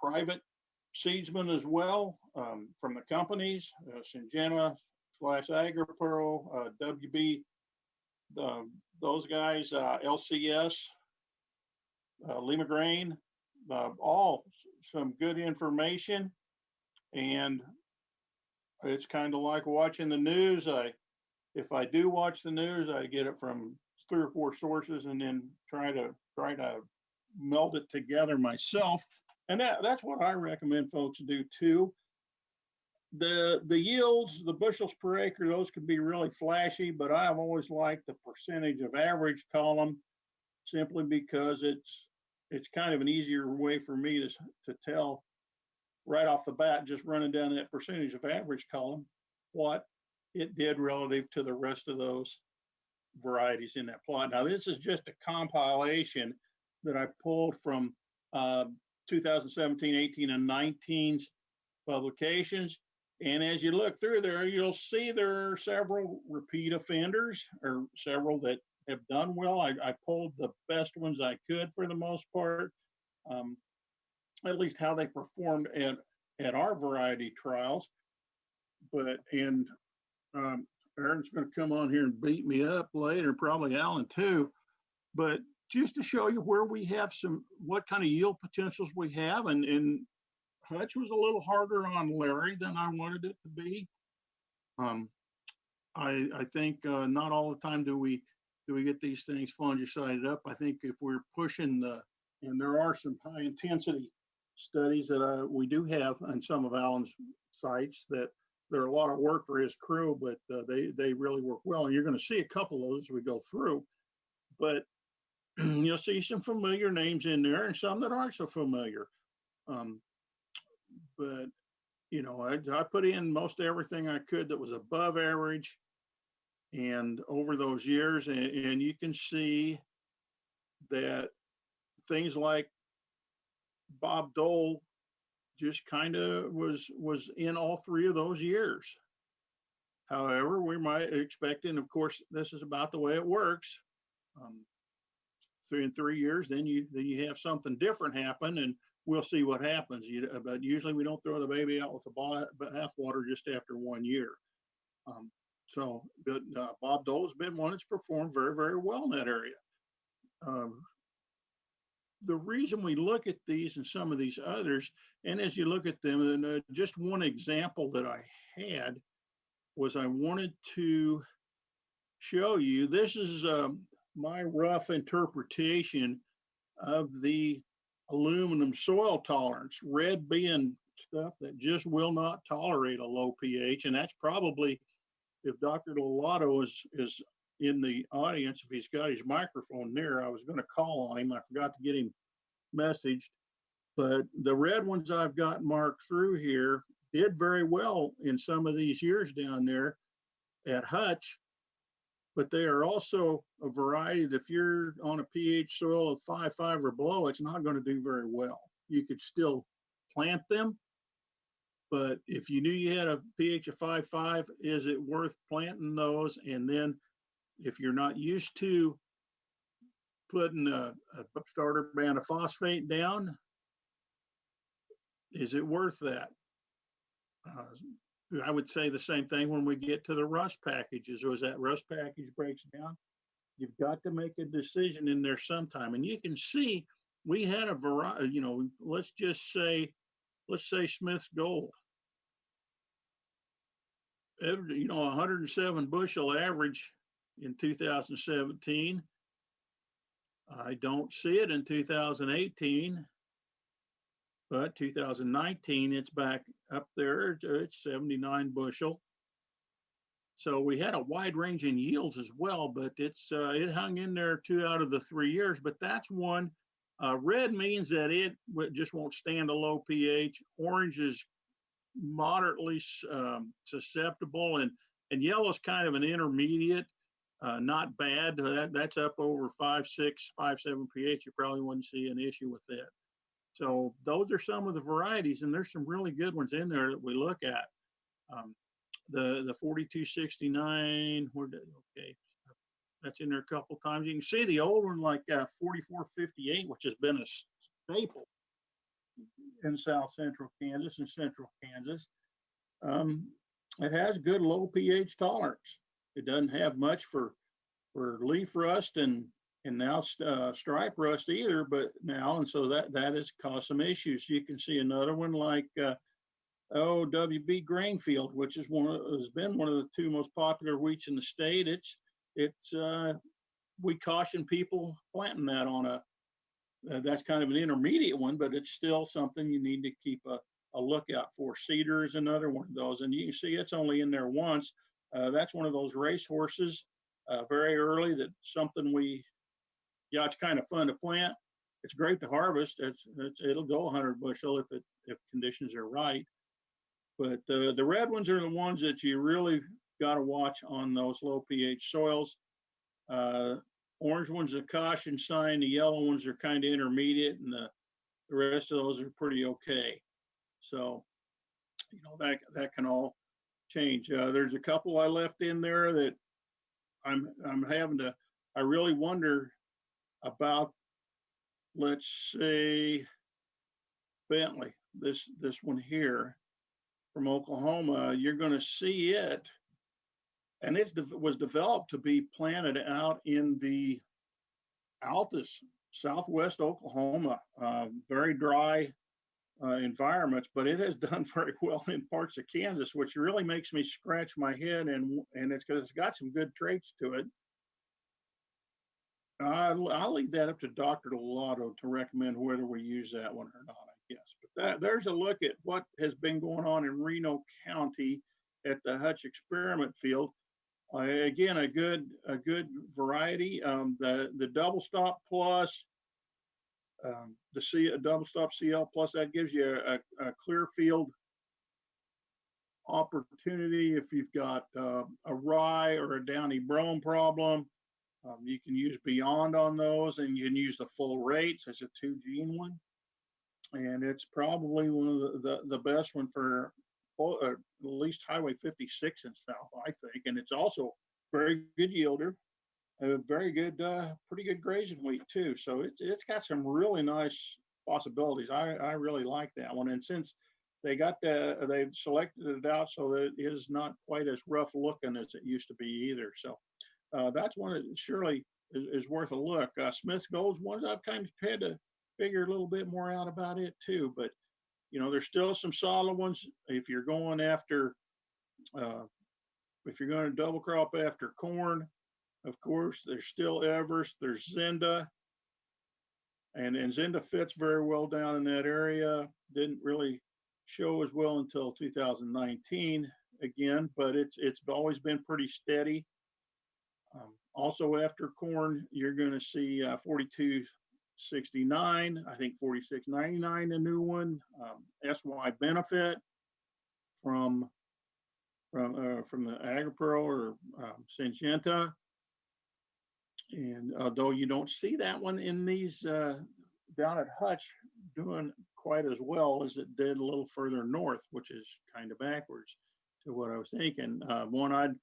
[SPEAKER 4] private seedsmen as well, from the companies, Syngenta / AgriPearl, WB, those guys, LCS, Lima Grain, all some good information. And it's kind of like watching the news. If I do watch the news, I get it from 3 or 4 sources and then try to meld it together myself. And that's what I recommend folks do too. The yields, the bushels per acre, those can be really flashy, but I've always liked the percentage of average column, simply because it's kind of an easier way for me to tell right off the bat, just running down that percentage of average column, what it did relative to the rest of those varieties in that plot. Now, this is just a compilation that I pulled from 2017, 18, and 19's publications. And as you look through there, you'll see there are several repeat offenders, or several that have done well. I pulled the best ones I could for the most part, at least how they performed at our variety trials. But, and Aaron's going to come on here and beat me up later, probably Allan too. But just to show you where we have what kind of yield potentials we have, and Hutch was a little harder on Larry than I wanted it to be. I think not all the time do we get these things fungicided up. I think if we're pushing and there are some high intensity studies that we do have on some of Allan's sites that they're a lot of work for his crew, but they really work well. And you're going to see a couple of those as we go through. But you'll see some familiar names in there and some that aren't so familiar. But, you know, I put in most everything I could that was above average and over those years. And you can see that things like Bob Dole just kind of was in all 3 of those years. However, we might expect, and of course, this is about the way it works. 3 years, then you have something different happen, and we'll see what happens. But usually we don't throw the baby out with the bathwater just after 1 year. But Bob Dole has been one that's performed very, very well in that area. The reason we look at these and some of these others, and as you look at them, and just one example that I had was I wanted to show you, this is my rough interpretation of the aluminum soil tolerance, red being stuff that just will not tolerate a low pH. And that's probably, if Dr. Lollato is in the audience, if he's got his microphone near, I was going to call on him. I forgot to get him messaged. But the red ones I've got marked through here did very well in some of these years down there at Hutch. But they are also a variety that if you're on a pH soil of 5.5 or below, it's not going to do very well. You could still plant them, but if you knew you had a pH of 5.5, is it worth planting those? And then if you're not used to putting a starter band of phosphate down, is it worth that? I would say the same thing when we get to the rust packages. As that rust package breaks down, you've got to make a decision in there sometime. And you can see we had a variety, you know, let's say Smith's Gold. You know, 107 bushel average in 2017. I don't see it in 2018. But 2019, it's back up there. It's 79 bushel. So we had a wide range in yields as well, but it hung in there 2 out of the 3 years. But that's one. Red means that it just won't stand a low pH. Orange is moderately susceptible, and yellow's kind of an intermediate, not bad. That's up over 5.6, 5.7 pH. You probably wouldn't see an issue with that. So those are some of the varieties, and there's some really good ones in there that we look at. The 4269, okay, that's in there a couple of times. You can see the old one like 4458, which has been a staple in South Central Kansas and Central Kansas. It has good low pH tolerance. It doesn't have much for leaf rust and now stripe rust either, but now, and so that has caused some issues. You can see another one like WB Grainfield, which is has been one of the two most popular wheats in the state. We caution people planting that on that's kind of an intermediate one, but it's still something you need to keep a lookout for. Cedar is another one of those, and you can see it's only in there once. That's one of those race horses, very early. That's something it's kind of fun to plant. It's great to harvest. It'll go 100 bushel if conditions are right. But the red ones are the ones that you really got to watch on those low pH soils. Orange ones are a caution sign. The yellow ones are kind of intermediate, and the rest of those are pretty okay. So, that can all change. There's a couple I left in there that I really wonder about. Let's say Bentley, this one here from Oklahoma. You're going to see it. And it was developed to be planted out in the Altus, southwest Oklahoma, very dry environments, but it has done very well in parts of Kansas, which really makes me scratch my head, and it's because it's got some good traits to it. I'll leave that up to Dr. Lollato to recommend whether we use that one or not, I guess. But there's a look at what has been going on in Reno County at the Hutch experiment field. Again, a good variety. The Double Stop Plus, the Double Stop CL Plus, that gives you a clear field opportunity if you've got a rye or a downy brome problem. You can use Beyond on those, and you can use the full rates as a 2-gene one. And it's probably one of the best one for at least Highway 56 and south, I think. And it's also very good yielder, very good, pretty good grazing wheat too. So it's got some really nice possibilities. I really like that one. And since they've selected it out so that it is not quite as rough looking as it used to be either. So that's one that surely is worth a look. Smith's Gold's ones I've kind of had to figure a little bit more out about it too, but there's still some solid ones. If you're going after, if you're going to double crop after corn, of course, there's still Everest, there's Zenda, and Zenda fits very well down in that area. Didn't really show as well until 2019 again, but it's always been pretty steady. Also after corn, you're going to see 4269, I think 4699, a new one. SY Benefit from the AgriPearl or Syngenta. And although you don't see that one in these down at Hutch doing quite as well as it did a little further north, which is kind of backwards to what I was thinking. One I'd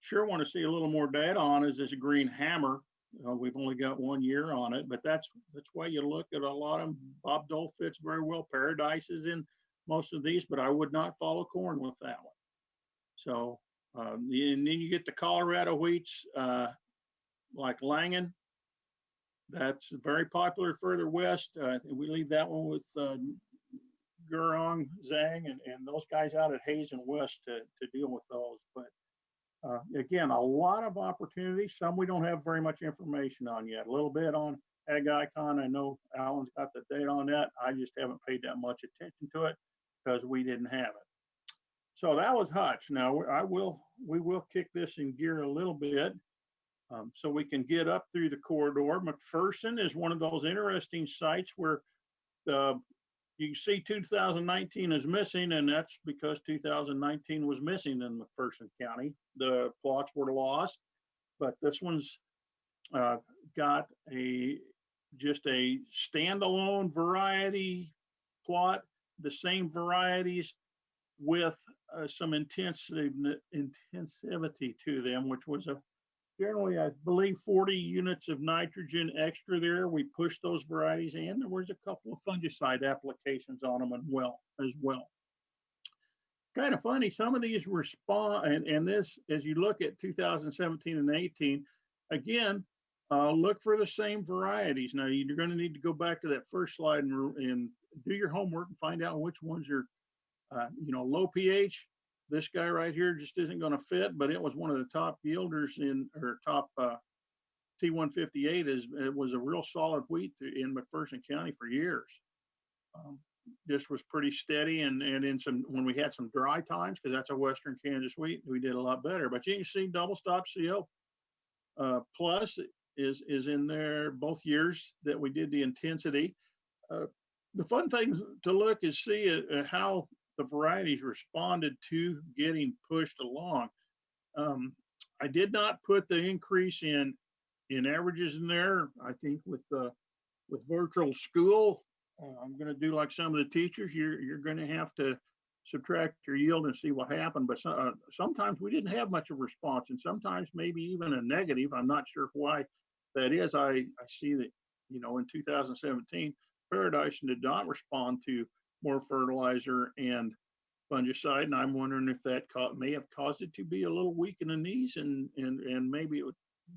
[SPEAKER 4] sure want to see a little more data on is this Green Hammer. We've only got 1 year on it, but that's why you look at a lot of them. Bob Dole fits very well. Paradise is in most of these, but I would not follow corn with that one. So, and then you get the Colorado wheats like Langen. That's very popular further west. We leave that one with Guorong, Zhang, and those guys out at Hayes and West to deal with those. But again, a lot of opportunities. Some we don't have very much information on yet. A little bit on Ag Icon. I know Allan's got the data on that. I just haven't paid that much attention to it because we didn't have it. So that was Hutch. Now we will kick this in gear a little bit so we can get up through the corridor. McPherson is one of those interesting sites where you can see 2019 is missing, and that's because 2019 was missing in McPherson County. The plots were lost, but this one's got just a standalone variety plot, the same varieties with some intensivity to them, which was generally, I believe, 40 units of nitrogen extra there. We pushed those varieties in. There was a couple of fungicide applications on them as well. Kind of funny, some of these were and this, as you look at 2017 and 18, again, look for the same varieties. Now you're going to need to go back to that first slide and do your homework and find out which ones are, low pH. This guy right here just isn't going to fit, but it was one of the top yielders or top T158. It was a real solid wheat in McPherson County for years. This was pretty steady, and when we had some dry times, because that's a Western Kansas wheat, we did a lot better. But you can see double stop CO plus is in there both years that we did the intensity. The fun thing to look is see how the varieties responded to getting pushed along. I did not put the increase in averages in there. I think with virtual school, I'm going to do like some of the teachers. You're going to have to subtract your yield and see what happened. But sometimes we didn't have much of a response, and sometimes maybe even a negative. I'm not sure why that is. I see that, in 2017, Paradise did not respond to more fertilizer and fungicide, and I'm wondering if that may have caused it to be a little weak in the knees, and maybe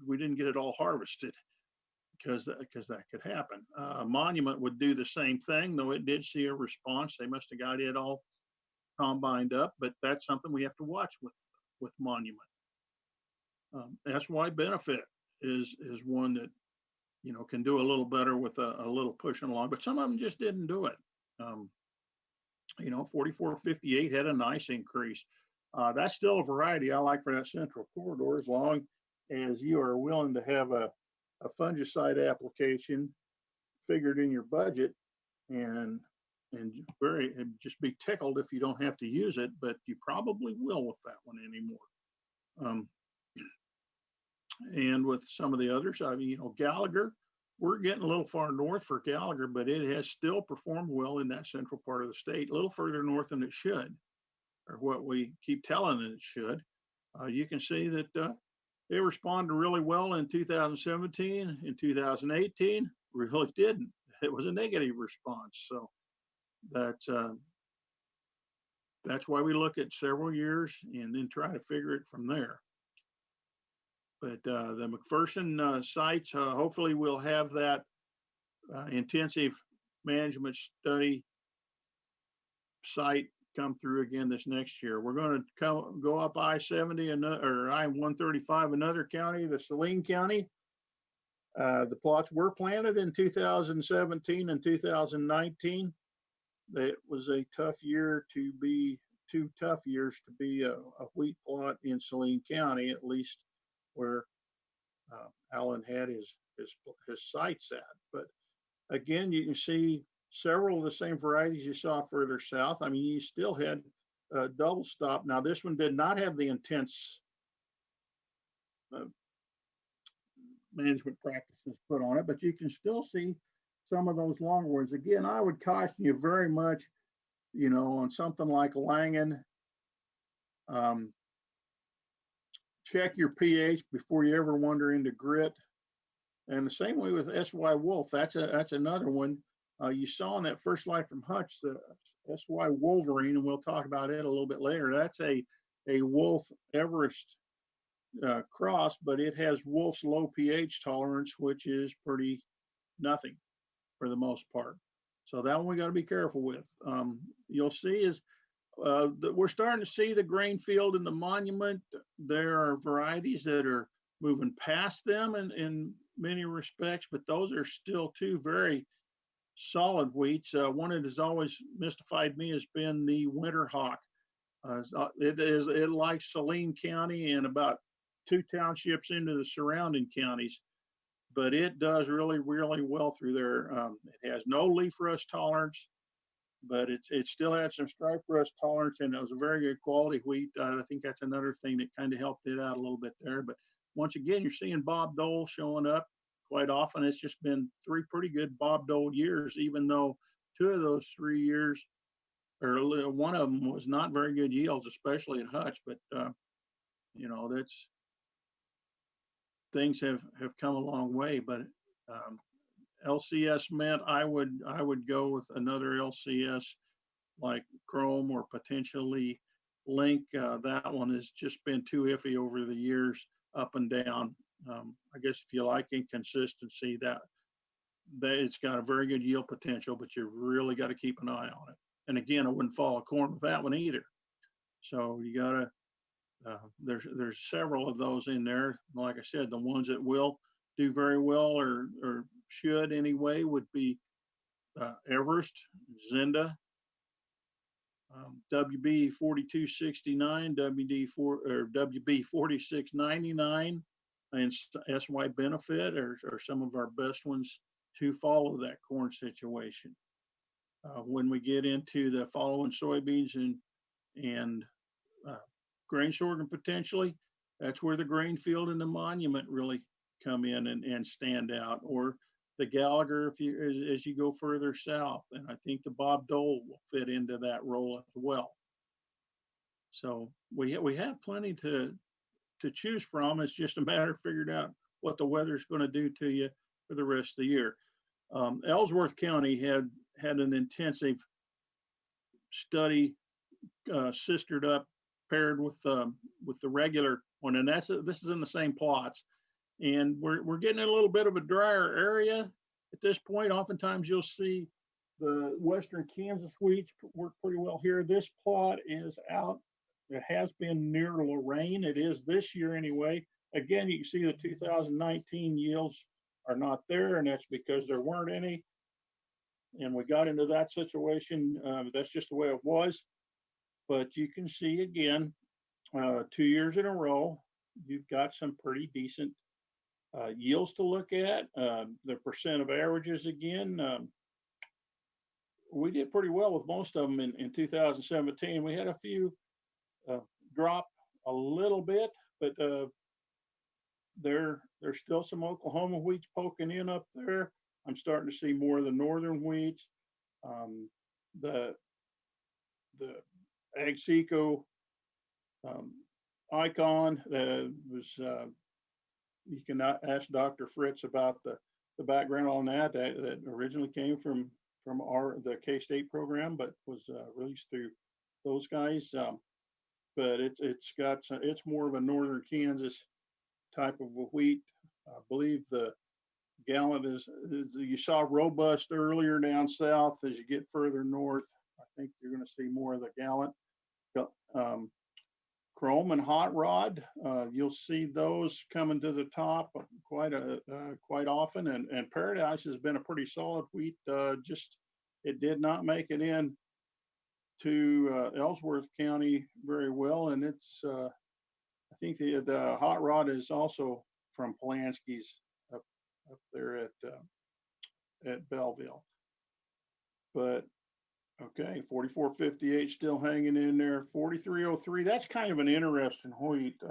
[SPEAKER 4] we didn't get it all harvested, because that could happen. Monument would do the same thing, though it did see a response. They must have got it all combined up, but that's something we have to watch with Monument. SY Benefit is one that can do a little better with a little pushing along, but some of them just didn't do it. 4458 had a nice increase. That's still a variety I like for that central corridor, as long as you are willing to have a fungicide application figured in your budget, and just be tickled if you don't have to use it, but you probably will with that one anymore. And with some of the others, Gallagher, we're getting a little far north for Gallagher, but it has still performed well in that central part of the state, a little further north than it should, or what we keep telling it should. You can see that they responded really well in 2017. In 2018, really didn't. It was a negative response. So that's why we look at several years and then try to figure it from there. But the McPherson sites, hopefully we'll have that intensive management study site come through again this next year. We're going to go up I-70 or I-135, another county, the Saline County. The plots were planted in 2017 and 2019. It was a tough year to be, 2 tough years to be a wheat plot in Saline County, at least where Allan had his sites at. But again, you can see several of the same varieties you saw further south. I mean, you still had double stop. Now, this one did not have the intense management practices put on it, but you can still see some of those longwords. Again, I would caution you very much, on something like Langen, check your pH before you ever wander into grit. And the same way with SY Wolf, that's another one. You saw in that first slide from Hutch, the SY Wolverine, and we'll talk about it a little bit later. That's a Wolf Everest cross, but it has Wolf's low pH tolerance, which is pretty nothing for the most part. So that one we got to be careful with. You'll see is that we're starting to see the grain field in the Monument. There are varieties that are moving past them in many respects, but those are still 2 very solid wheats. One that has always mystified me has been the Winter Hawk. It likes Saline County and about 2 townships into the surrounding counties, but it does really, really well through there. It has no leaf rust tolerance, but it still had some stripe rust tolerance, and it was a very good quality wheat. I think that's another thing that kind of helped it out a little bit there. But once again, you're seeing Bob Dole showing up quite often. It's just been 3 pretty good Bob Dole years, even though 2 of those 3 years, or one of them was not very good yields, especially at Hutch. But that's, things have come a long way. But LCS meant I would go with another LCS like Chrome or potentially Link. That one has just been too iffy over the years, up and down. I guess if you like inconsistency, that it's got a very good yield potential, but you really got to keep an eye on it. And again, I wouldn't follow corn with that one either. So you got to, there's several of those in there. Like I said, the ones that will do very well or should anyway would be Everest, Zinda, WB 4269, WB 4699, and SY Benefit are some of our best ones to follow that corn situation. When we get into the following soybeans and grain sorghum potentially, that's where the grain field and the monument really come in and stand out, or the Gallagher as you go further south. And I think the Bob Dole will fit into that role as well. So we have plenty to choose from. It's just a matter of figuring out what the weather's going to do to you for the rest of the year. Ellsworth County had an intensive study sistered up, paired with the regular one, and this is in the same plots. And we're getting in a little bit of a drier area at this point. Oftentimes you'll see the western Kansas wheats work pretty well here. This plot is out. It has been near Lorraine. It is this year anyway. Again, you can see the 2019 yields are not there, and that's because there weren't any. And we got into that situation. That's just the way it was. But you can see again, 2 years in a row, you've got some pretty decent yields to look at. The percent of averages again, we did pretty well with most of them in 2017. We had a few drop a little bit, but there's still some Oklahoma wheats poking in up there. I'm starting to see more of the northern wheats. The AgSeco icon was, you can ask Dr. Fritz about the background on that originally came from the K-State program, but was released through those guys. But it's more of a northern Kansas type of a wheat. I believe the Gallant is you saw robust earlier down south. As you get further north, I think you're going to see more of the Gallant. Chrome and Hot Rod, you'll see those coming to the top quite often. And Paradise has been a pretty solid wheat. Just it did not make it in to Ellsworth County very well, and it's I think the Hot Rod is also from Polanski's up there at Belleville. But okay, 4458 still hanging in there. 4303, that's kind of an interesting wheat.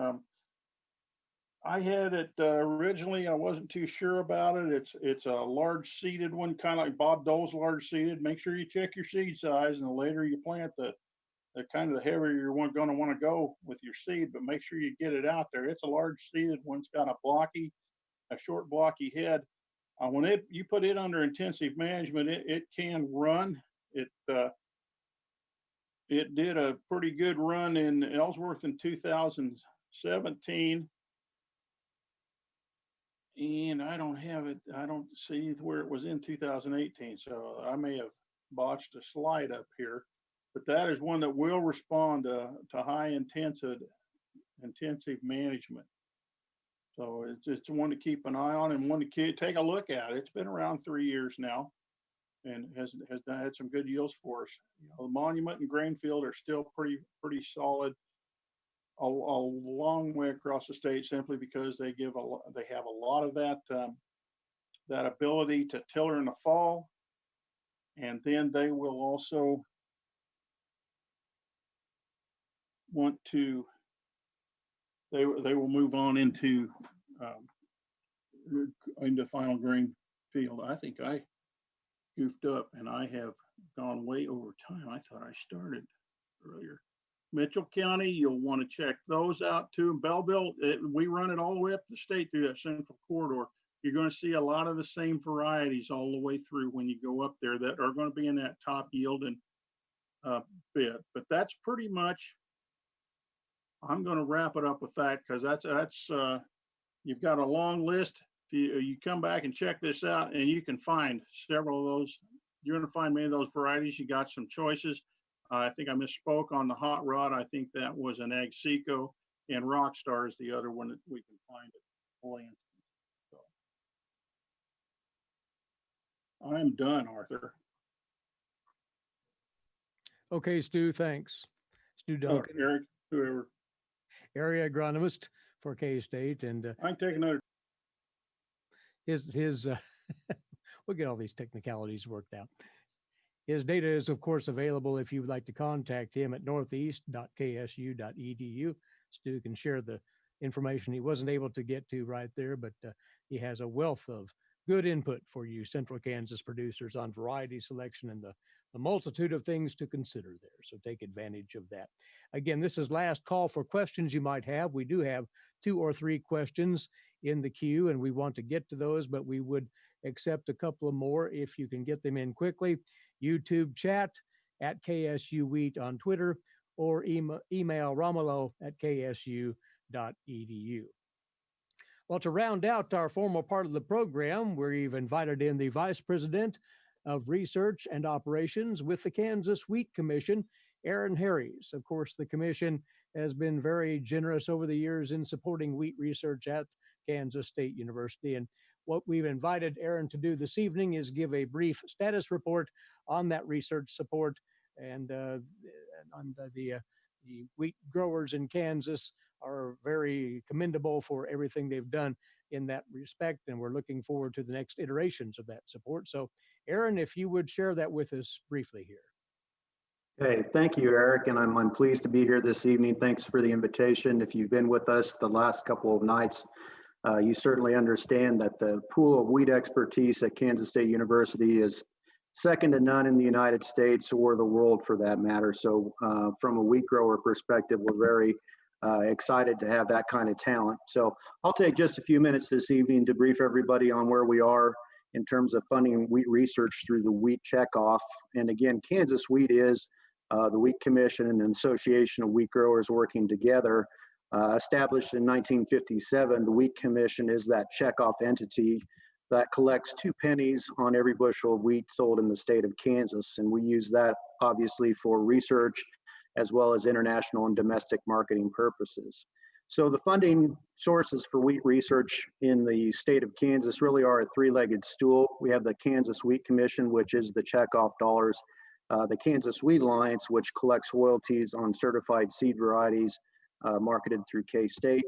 [SPEAKER 4] I had it originally, I wasn't too sure about it. It's a large seeded one, kind of like Bob Dole's large seeded. Make sure you check your seed size, and the later you plant, the kind of the heavier you're going to want to go with your seed, but make sure you get it out there. It's a large seeded one. It's got a short blocky head. When you put it under intensive management, it can run. It did a pretty good run in Ellsworth in 2017. And I don't have it. I don't see where it was in 2018. So I may have botched a slide up here, but that is one that will respond to high intensive management. So it's one to keep an eye on and one to take a look at. It's been around 3 years now, and has had some good yields for us. You know, the Monument and Grainfield are still pretty solid a long way across the state, simply because they have a lot of that ability to tiller in the fall, and then they will also want to they will move on into final grain field. I think I goofed up and I have gone way over time. I thought I started earlier. Mitchell County, you'll want to check those out too. Belleville, we run it all the way up the state through that central corridor. You're going to see a lot of the same varieties all the way through when you go up there that are going to be in that top yielding bit. But that's pretty much, I'm going to wrap it up with that, because that's you've got a long list. If you come back and check this out, and you can find several of those. You're going to find many of those varieties. You got some choices. I think I misspoke on the hot rod. I think that was an Agseco, and Rockstar is the other one that we can find at Lansing. So I'm done, Arthur.
[SPEAKER 1] Okay, Stu, thanks. Stu Duncan,
[SPEAKER 4] Eric, whoever.
[SPEAKER 1] area agronomist for K-State, and
[SPEAKER 4] I can take another.
[SPEAKER 1] his we'll get all these technicalities worked out. His data is, of course, available if you would like to contact him at northeast.ksu.edu. Stu can share the information he wasn't able to get to right there, but he has a wealth of good input for you Central Kansas producers on variety selection and the multitude of things to consider there. So take advantage of that. Again, this is last call for questions you might have. We do have 2 or 3 questions in the queue, and we want to get to those, but we would accept a couple of more if you can get them in quickly. YouTube chat at KSU Wheat on Twitter, or email Romulo at ksu.edu. Well, to round out our formal part of the program, we've invited in the Vice President of Research and Operations with the Kansas Wheat Commission, Harries. Of course, the commission has been very generous over the years in supporting wheat research at Kansas State University. And what we've invited Aaron to do this evening is give a brief status report on that research support and on the wheat growers in Kansas are very commendable for everything they've done in that respect, and we're looking forward to the next iterations of that support. So, Aaron, if you would share that with us briefly here.
[SPEAKER 5] Hey, thank you, Eric, and I'm pleased to be here this evening. Thanks for the invitation. If you've been with us the last couple of nights, you certainly understand that the pool of wheat expertise at Kansas State University is second to none in the United States or the world for that matter. So from a wheat grower perspective, we're very excited to have that kind of talent. So I'll take just a few minutes this evening to brief everybody on where we are in terms of funding wheat research through the wheat checkoff. And again, Kansas Wheat is the Wheat Commission and an association of wheat growers working together. Established in 1957, the Wheat Commission is that checkoff entity that collects 2 pennies on every bushel of wheat sold in the state of Kansas. And we use that obviously for research as well as international and domestic marketing purposes. So the funding sources for wheat research in the state of Kansas really are a 3-legged stool. We have the Kansas Wheat Commission, which is the checkoff dollars, the Kansas Wheat Alliance, which collects royalties on certified seed varieties marketed through K-State.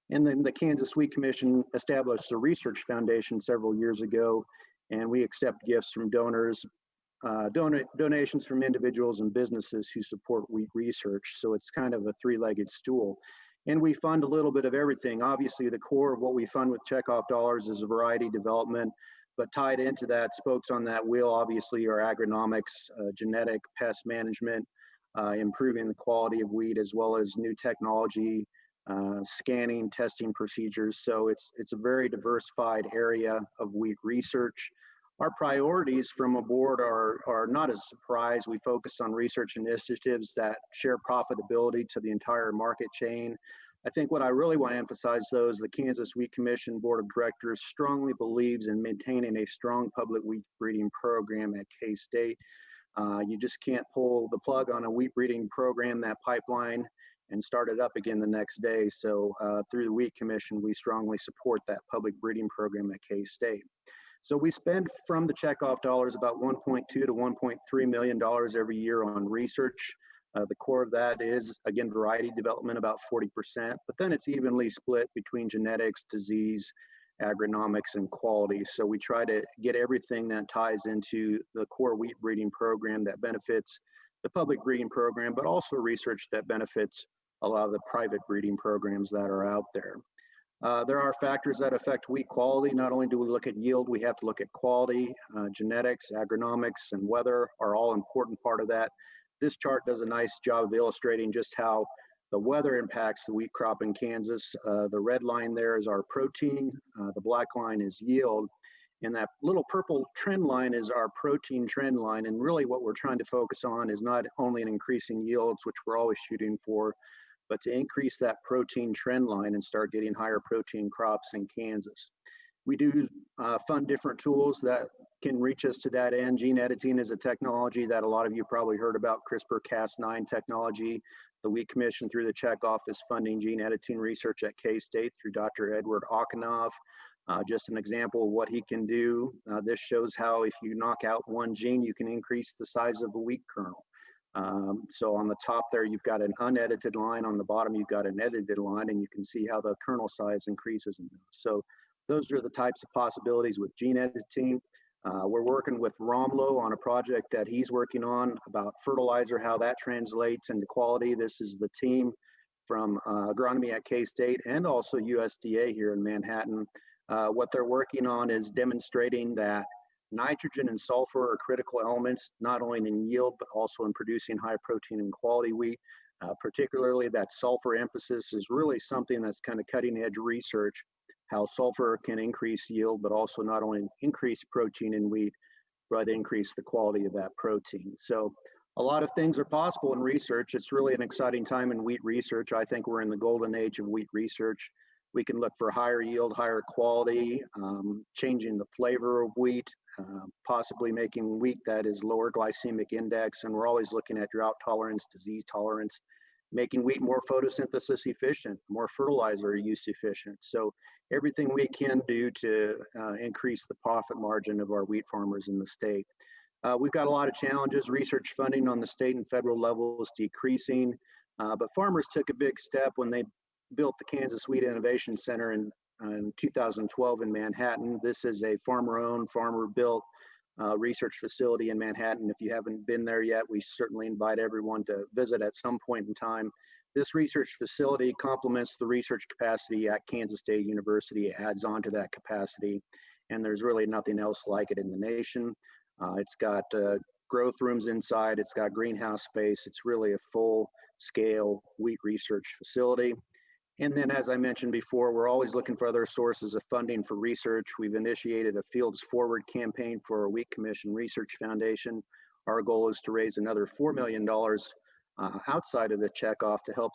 [SPEAKER 5] And then the Kansas Wheat Commission established a research foundation several years ago, and we accept gifts from donors, donations from individuals and businesses who support wheat research. So it's kind of a 3-legged stool. And we fund a little bit of everything. Obviously, the core of what we fund with checkoff dollars is variety development, but tied into that, spokes on that wheel, obviously, are agronomics, genetic, pest management, improving the quality of wheat, as well as new technology, scanning, testing procedures. So it's a very diversified area of wheat research. Our priorities from a board are not a surprise. We focus on research initiatives that share profitability to the entire market chain. I think what I really want to emphasize, though, is the Kansas Wheat Commission Board of Directors strongly believes in maintaining a strong public wheat breeding program at K-State. You just can't pull the plug on a wheat breeding program, that pipeline, and start it up again the next day. So through the Wheat Commission, we strongly support that public breeding program at K-State. So we spend from the checkoff dollars about $1.2 to $1.3 million every year on research. The core of that is, again, variety development, about 40%, but then it's evenly split between genetics, disease, agronomics, and quality. So we try to get everything that ties into the core wheat breeding program that benefits the public breeding program, but also research that benefits a lot of the private breeding programs that are out there. There are factors that affect wheat quality. Not only do we look at yield, we have to look at quality. Genetics, agronomics, and weather are all important part of that. This chart does a nice job of illustrating just how the weather impacts the wheat crop in Kansas. The red line there is our protein, the black line is yield, and that little purple trend line is our protein trend line. And really what we're trying to focus on is not only an increasing yields, which we're always shooting for, but to increase that protein trend line and start getting higher protein crops in Kansas. We do fund different tools that can reach us to that end. Gene editing is a technology that a lot of you probably heard about, CRISPR-Cas9 technology. The Wheat Commission through the checkoff is funding gene editing research at K-State through Dr. Edward Ochenov. Just an example of what he can do. This shows how if you knock out one gene, you can increase the size of a wheat kernel. So on the top there, you've got an unedited line. On the bottom, you've got an edited line, and you can see how the kernel size increases in those. So those are the types of possibilities with gene editing. We're working with Romulo on a project that he's working on about fertilizer, how that translates into quality. This is the team from agronomy at K-State and also USDA here in Manhattan. What they're working on is demonstrating that nitrogen and sulfur are critical elements, not only in yield, but also in producing high protein and quality wheat. Particularly that sulfur emphasis is really something that's kind of cutting edge research, how sulfur can increase yield, but also not only increase protein in wheat, but increase the quality of that protein. So a lot of things are possible in research. It's really an exciting time in wheat research. I think we're in the golden age of wheat research. We can look for higher yield, higher quality, changing the flavor of wheat, possibly making wheat that is lower glycemic index. And we're always looking at drought tolerance, disease tolerance, making wheat more photosynthesis efficient, more fertilizer use efficient. So everything we can do to increase the profit margin of our wheat farmers in the state. We've got a lot of challenges. Research funding on the state and federal level is decreasing, but farmers took a big step when they built the Kansas Wheat Innovation Center in 2012 in Manhattan. This is a farmer-owned, farmer-built research facility in Manhattan. If you haven't been there yet, we certainly invite everyone to visit at some point in time. This research facility complements the research capacity at Kansas State University, adds on to that capacity, and there's really nothing else like it in the nation. It's got growth rooms inside, it's got greenhouse space, it's really a full-scale wheat research facility. And then, as I mentioned before, we're always looking for other sources of funding for research. We've initiated a Fields Forward campaign for our Wheat Commission Research Foundation. Our goal is to raise another $4 million outside of the checkoff to help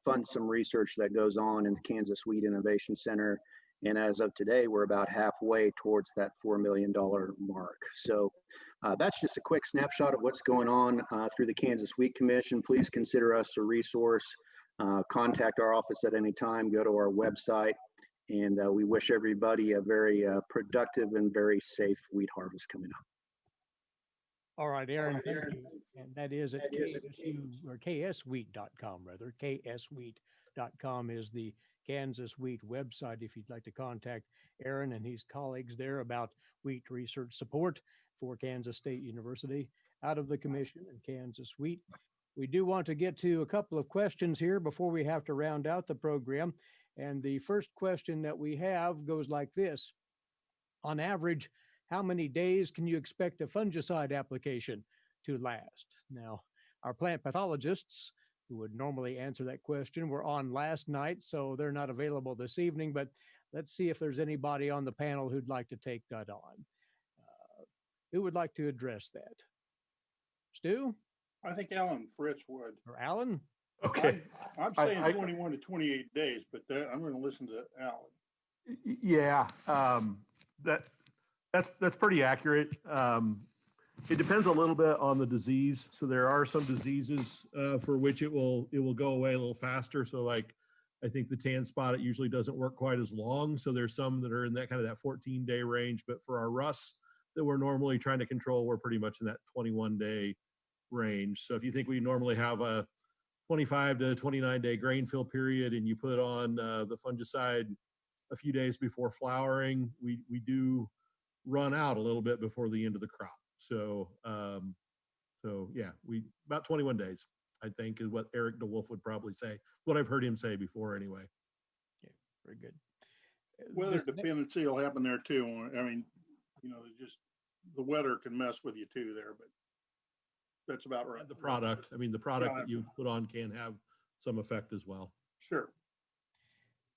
[SPEAKER 5] fund some research that goes on in the Kansas Wheat Innovation Center. And as of today, we're about halfway towards that $4 million mark. So that's just a quick snapshot of what's going on through the Kansas Wheat Commission. Please consider us a resource. Contact our office at any time, go to our website, and we wish everybody a very productive and very safe wheat harvest coming up.
[SPEAKER 1] All right, Aaron, thank you. And that is at KSU, or kswheat.com, rather. kswheat.com is the Kansas Wheat website if you'd like to contact Aaron and his colleagues there about wheat research support for Kansas State University out of the commission and Kansas Wheat. We do want to get to a couple of questions here before we have to round out the program. And the first question that we have goes like this. On average, how many days can you expect a fungicide application to last? Now, our plant pathologists who would normally answer that question were on last night, so they're not available this evening, but let's see if there's anybody on the panel who'd like to take that on. Who would like to address that? Stu?
[SPEAKER 4] I think Allan Fritz would.
[SPEAKER 1] Or Allan?
[SPEAKER 2] Okay.
[SPEAKER 4] I'm saying 21 to 28 days, but I'm going to listen to Allan.
[SPEAKER 2] Yeah, that's pretty accurate. It depends a little bit on the disease. So there are some diseases for which it will go away a little faster. So like, I think the tan spot, it usually doesn't work quite as long. So there's some that are in that kind of that 14-day range. But for our rusts that we're normally trying to control, we're pretty much in that 21-day range. So if you think we normally have a 25 to 29-day grain fill period and you put on the fungicide a few days before flowering, we do run out a little bit before the end of the crop. So yeah, about 21 days, I think, is what Erick DeWolf would probably say, what I've heard him say before anyway.
[SPEAKER 1] Yeah, very good.
[SPEAKER 4] Weather dependency will happen there too. I mean, just the weather can mess with you too there, but that's about right.
[SPEAKER 2] And the product that you put on can have some effect as well.
[SPEAKER 4] Sure.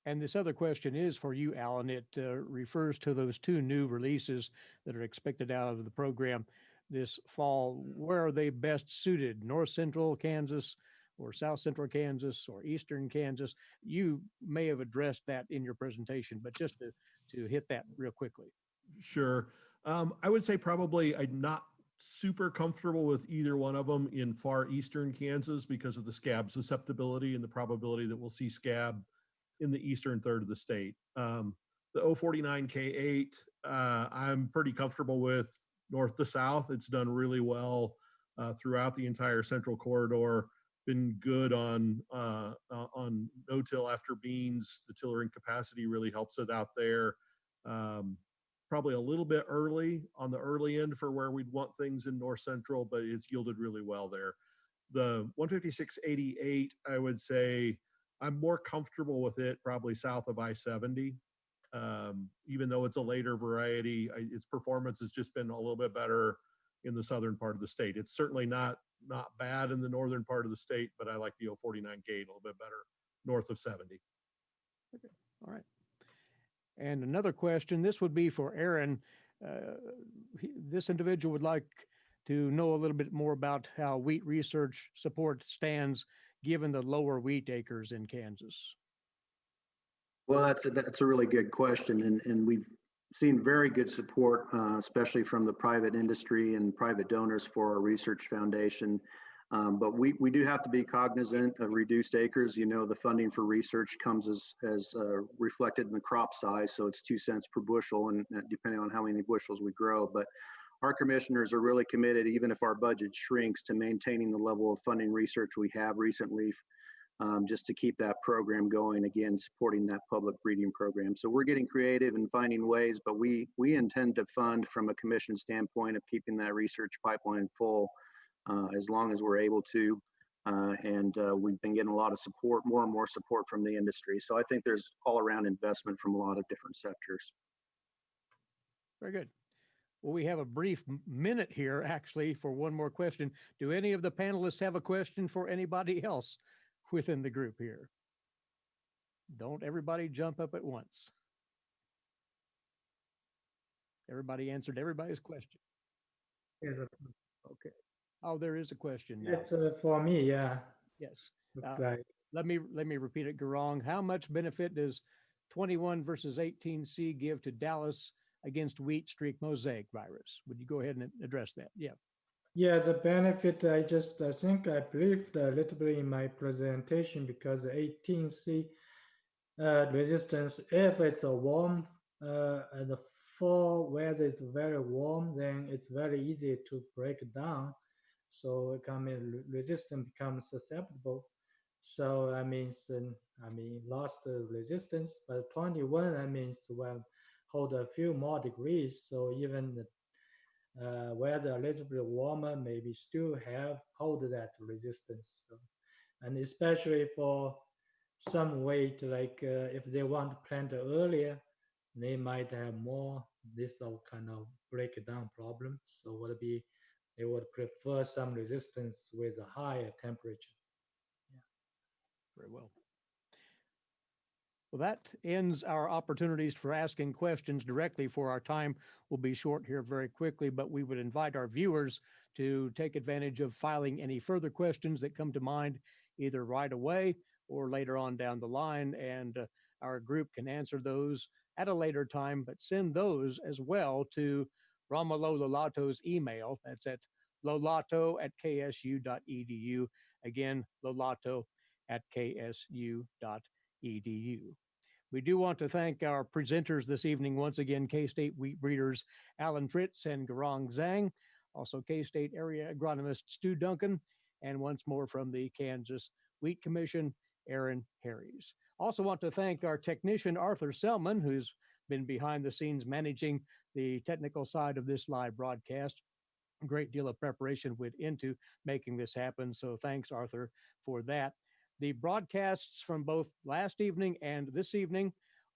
[SPEAKER 1] And this other question is for you, Allan. It refers to those two new releases that are expected out of the program this fall. Where are they best suited? North Central Kansas or South Central Kansas or Eastern Kansas? You may have addressed that in your presentation, but just to hit that real quickly.
[SPEAKER 2] Sure. I would say probably I'm not super comfortable with either one of them in far eastern Kansas because of the scab susceptibility and the probability that we'll see scab in the eastern third of the state. The 049K8, I'm pretty comfortable with north to south. It's done really well throughout the entire central corridor. Been good on no-till after beans. The tillering capacity really helps it out there. Probably a little bit early on the early end for where we'd want things in north central, but it's yielded really well there. The 15688, I would say I'm more comfortable with it probably south of I-70. Even though it's a later variety, its performance has just been a little bit better in the southern part of the state. It's certainly not bad in the northern part of the state, but I like the 049K a little bit better north of 70.
[SPEAKER 1] Okay. All right. And another question, this would be for Aaron. This individual would like to know a little bit more about how wheat research support stands given the lower wheat acres in Kansas.
[SPEAKER 5] Well, that's a really good question, and we've seen very good support, especially from the private industry and private donors for our research foundation. But we do have to be cognizant of reduced acres. You know, the funding for research comes as reflected in the crop size, so it's 2 cents per bushel, and depending on how many bushels we grow. But our commissioners are really committed, even if our budget shrinks, to maintaining the level of funding research we have recently, just to keep that program going, again, supporting that public breeding program. So we're getting creative and finding ways, but we intend to fund from a commission standpoint of keeping that research pipeline full as long as we're able to. And we've been getting a lot of support, more and more support from the industry. So I think there's all around investment from a lot of different sectors.
[SPEAKER 1] Very good. Well, we have a brief minute here actually for one more question. Do any of the panelists have a question for anybody else within the group here? Don't everybody jump up at once. Everybody answered everybody's question.
[SPEAKER 3] Yes,
[SPEAKER 1] Okay. Oh, there is a question now.
[SPEAKER 3] it's for me, yeah.
[SPEAKER 1] Yes.
[SPEAKER 3] Looks like.
[SPEAKER 1] Let me repeat it, Guorong. How much benefit does 21 versus 18C give to Dallas against wheat streak mosaic virus? Would you go ahead and address that? Yeah.
[SPEAKER 3] Yeah, the benefit, I think I briefed a little bit in my presentation, because the 18C resistance, if it's a warm, the fall weather is very warm, then it's very easy to break down. So resistance becomes susceptible. So that means, lost the resistance, but 21, that means, well, hold a few more degrees. So even the weather a little bit warmer, maybe still hold that resistance. So, and especially for some weight, like if they want to plant earlier, they might have more this kind of breakdown problem. So they would prefer some resistance with a higher temperature. Yeah.
[SPEAKER 1] Very well. Well, that ends our opportunities for asking questions directly, for our time will be short here very quickly, but we would invite our viewers to take advantage of filing any further questions that come to mind either right away or later on down the line, and our group can answer those at a later time, but send those as well to Romulo Lollato's email. That's at lollato@ksu.edu. Again, lollato@ksu.edu. We do want to thank our presenters this evening once again, K-State wheat breeders Allan Fritz and Guorong Zhang, also K-State area agronomist Stu Duncan, and once more from the Kansas Wheat Commission, Aaron Harries. Also want to thank our technician Arthur Selman, who's been behind the scenes managing the technical side of this live broadcast. A great deal of preparation went into making this happen, so thanks, Arthur, for that. The broadcasts from both last evening and this evening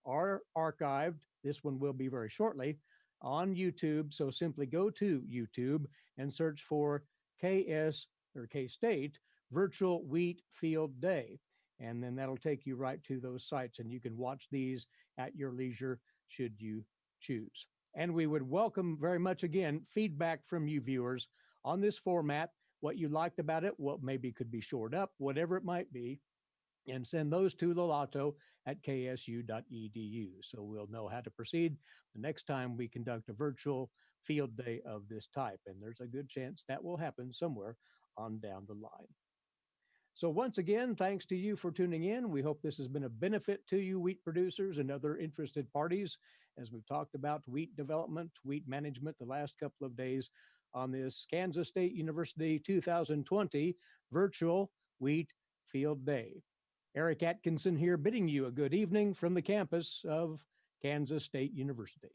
[SPEAKER 1] are archived. This one will be very shortly on YouTube. So simply go to YouTube and search for KS or K-State Virtual Wheat Field Day. And then that'll take you right to those sites, and you can watch these at your leisure should you choose. And we would welcome very much, again, feedback from you viewers on this format. what you liked about it, what maybe could be shored up, whatever it might be, and send those to Lollato at ksu.edu. So we'll know how to proceed the next time we conduct a virtual field day of this type. And there's a good chance that will happen somewhere on down the line. So once again, thanks to you for tuning in. We hope this has been a benefit to you, wheat producers and other interested parties, as we've talked about wheat development, wheat management the last couple of days on this Kansas State University 2020 virtual wheat field day. Erick Atkinson here bidding you a good evening from the campus of Kansas State University.